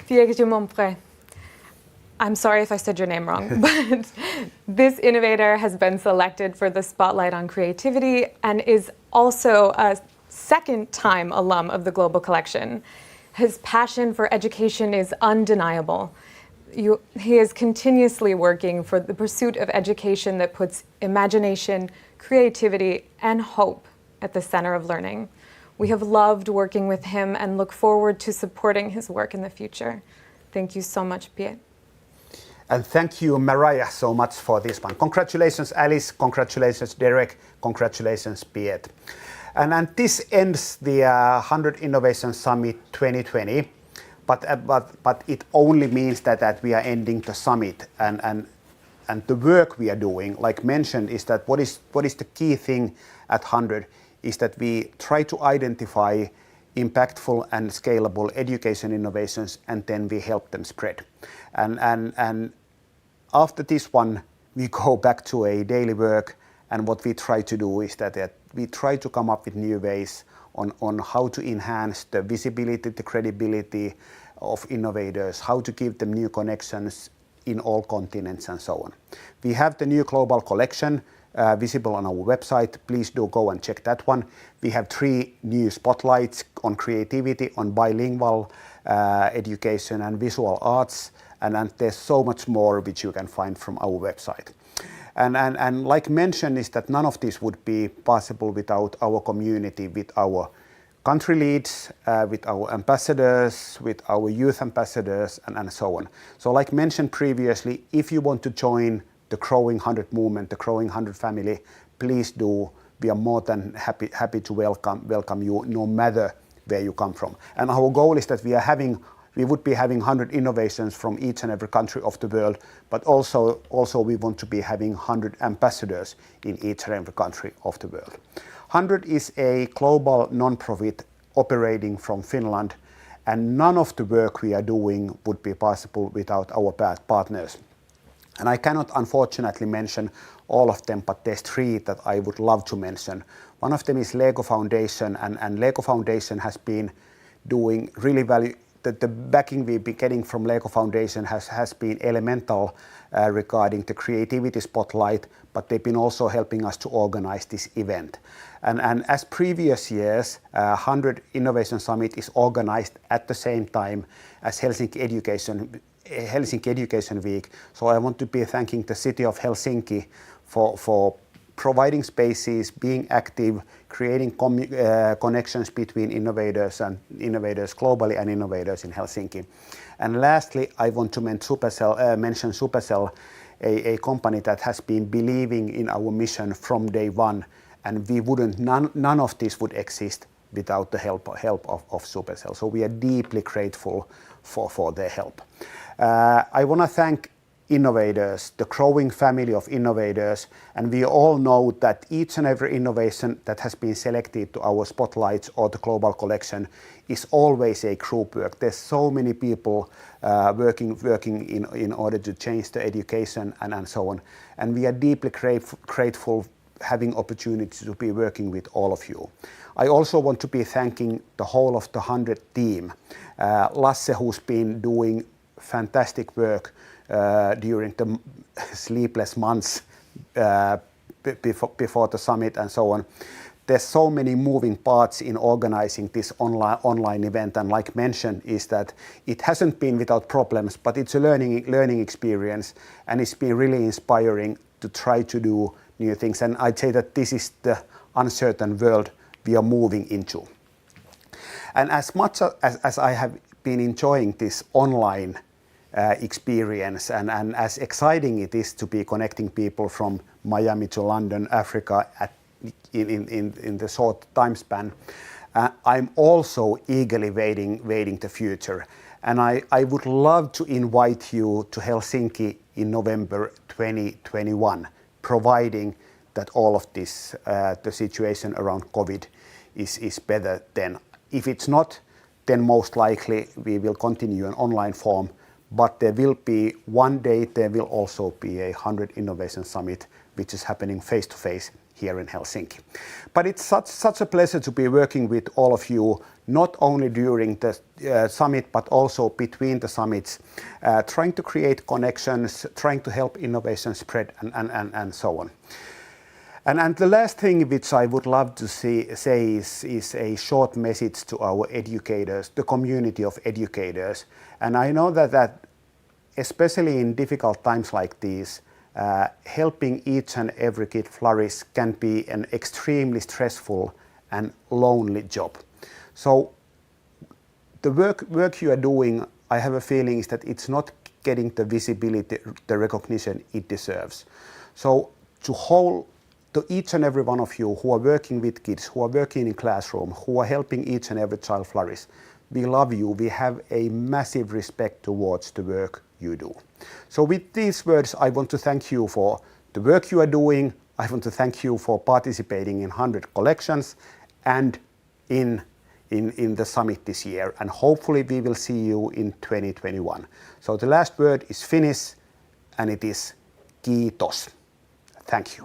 Speaker 11: Pierre Monpré. I'm sorry if I said your name wrong, but this innovator has been selected for the Spotlight on Creativity and is also a second-time alum of the Global Collection. His passion for education is undeniable. He is continuously working for the pursuit of education that puts imagination, creativity, and hope at the center of learning. We have loved working with him and look forward to supporting his work in the future. Thank you so much, Pierre.
Speaker 2: And thank you, Mariah, so much for this one. Congratulations, Alice. Congratulations, Derek. Congratulations, Pierre. And this ends the 100 Innovation Summit 2020. But it only means that we are ending the summit. And the work we are doing, like mentioned, is that what is the key thing at 100 is that we try to identify impactful and scalable education innovations, and then we help them spread. And after this one, we go back to a daily work, and what we try to do is that we try to come up with new ways on how to enhance the visibility, the credibility of innovators, how to give them new connections in all continents and so on. We have the new global collection visible on our website. Please do go and check that one. We have 3 new spotlights on creativity, on bilingual education and visual arts, and there's so much more which you can find from our website. And like mentioned is that none of this would be possible without our community, with our country leads, with our ambassadors, with our youth ambassadors, and so on. So like mentioned previously, if you want to join the Growing 100 movement, the Growing 100 family, please do. We are more than happy to welcome you, no matter where you come from. And our goal is that we would be having 100 innovations from each and every country of the world, but also we want to be having 100 ambassadors in each and every country of the world. 100 is a global non-profit operating from Finland, and none of the work we are doing would be possible without our partners. And I cannot unfortunately mention all of them, but there's 3 that I would love to mention. One of them is Lego Foundation, and Lego Foundation has been doing really the backing we've been getting from Lego Foundation has been elemental regarding the creativity spotlight, but they've been also helping us to organize this event. And as previous years, 100 Innovation Summit is organized at the same time as Helsinki Education Week. So I want to be thanking the city of Helsinki for providing spaces, being active, creating connections between innovators globally and innovators in Helsinki. And lastly, I want to mention Supercell, a company that has been believing in our mission from day one, and none of this would exist without the help of Supercell. So we are deeply grateful for their help. I want to thank innovators, the growing family of innovators, and we all know that each and every innovation that has been selected to our spotlights or the global collection is always a group work. There's so many people working in order to change the education and so on. And we are deeply grateful having opportunity to be working with all of you. I also want to be thanking the whole of the 100 team. Lasse, who's been doing fantastic work during the sleepless months before the summit and so on. There's so many moving parts in organizing this online event, and like mentioned is that it hasn't been without problems, but it's a learning experience, and it's been really inspiring to try to do new things. And I'd say that this is the uncertain world we are moving into. And as much as I have been enjoying this online experience and as exciting it is to be connecting people from Miami to London, Africa in the short time span, I'm also eagerly waiting the future. And I would love to invite you to Helsinki in November 2021, providing that all of this, the situation around COVID is better then. If it's not, then most likely we will continue an online form, but there will be one day, there will also be a 100 Innovation Summit, which is happening face-to-face here in Helsinki. But it's such a pleasure to be working with all of you, not only during the summit, but also between the summits, trying to create connections, trying to help innovation spread and so on. And the last thing which I would love to say is a short message to our educators, the community of educators. And I know that especially in difficult times like these, helping each and every kid flourish can be an extremely stressful and lonely job. So the work you are doing, I have a feeling, is that it's not getting the visibility, the recognition it deserves. So to each and every one of you who are working with kids, who are working in classroom, who are helping each and every child flourish, we love you. We have a massive respect towards the work you do. So with these words, I want to thank you for the work you are doing. I want to thank you for participating in 100 collections and in the summit this year. And hopefully we will see you in 2021. So the last word is Finnish, and it is kiitos. Thank you.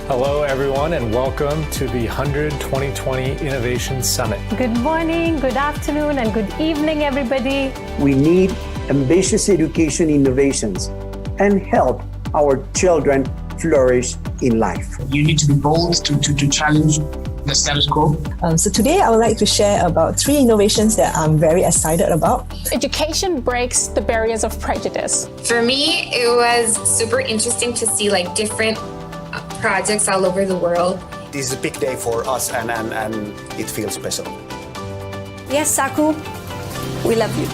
Speaker 12: Hello, everyone, and welcome to the 100 2020 Innovation Summit.
Speaker 13: Good morning, good afternoon, and good evening, everybody.
Speaker 14: We need ambitious education innovations and help our children flourish in life.
Speaker 24: You need to be bold to challenge the status quo.
Speaker 25: So today I would like to share about 3 innovations that I'm very excited about.
Speaker 26: Education breaks the barriers of prejudice.
Speaker 27: For me, it was super interesting to see different projects all over the world.
Speaker 2: This is a big day for us and it feels special.
Speaker 13: Yes, Saku, we love you.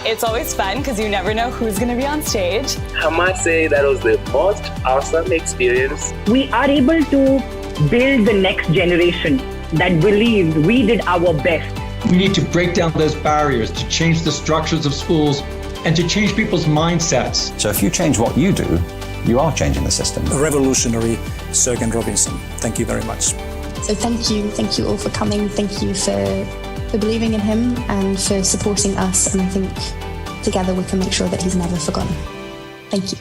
Speaker 26: It's always fun because you never know who's going to be on stage.
Speaker 28: I must say that was the most awesome experience.
Speaker 29: We are able to build the next generation that believed we did our best.
Speaker 30: We need to break down those barriers to change the structures of schools and to change people's mindsets.
Speaker 15: So if you change what you do, you are changing the system.
Speaker 16: A revolutionary Sir Robinson. Thank you very much.
Speaker 17: So thank you all for coming. Thank you for believing in him and for supporting us. And I think together we can make sure that he's never forgotten. Thank you.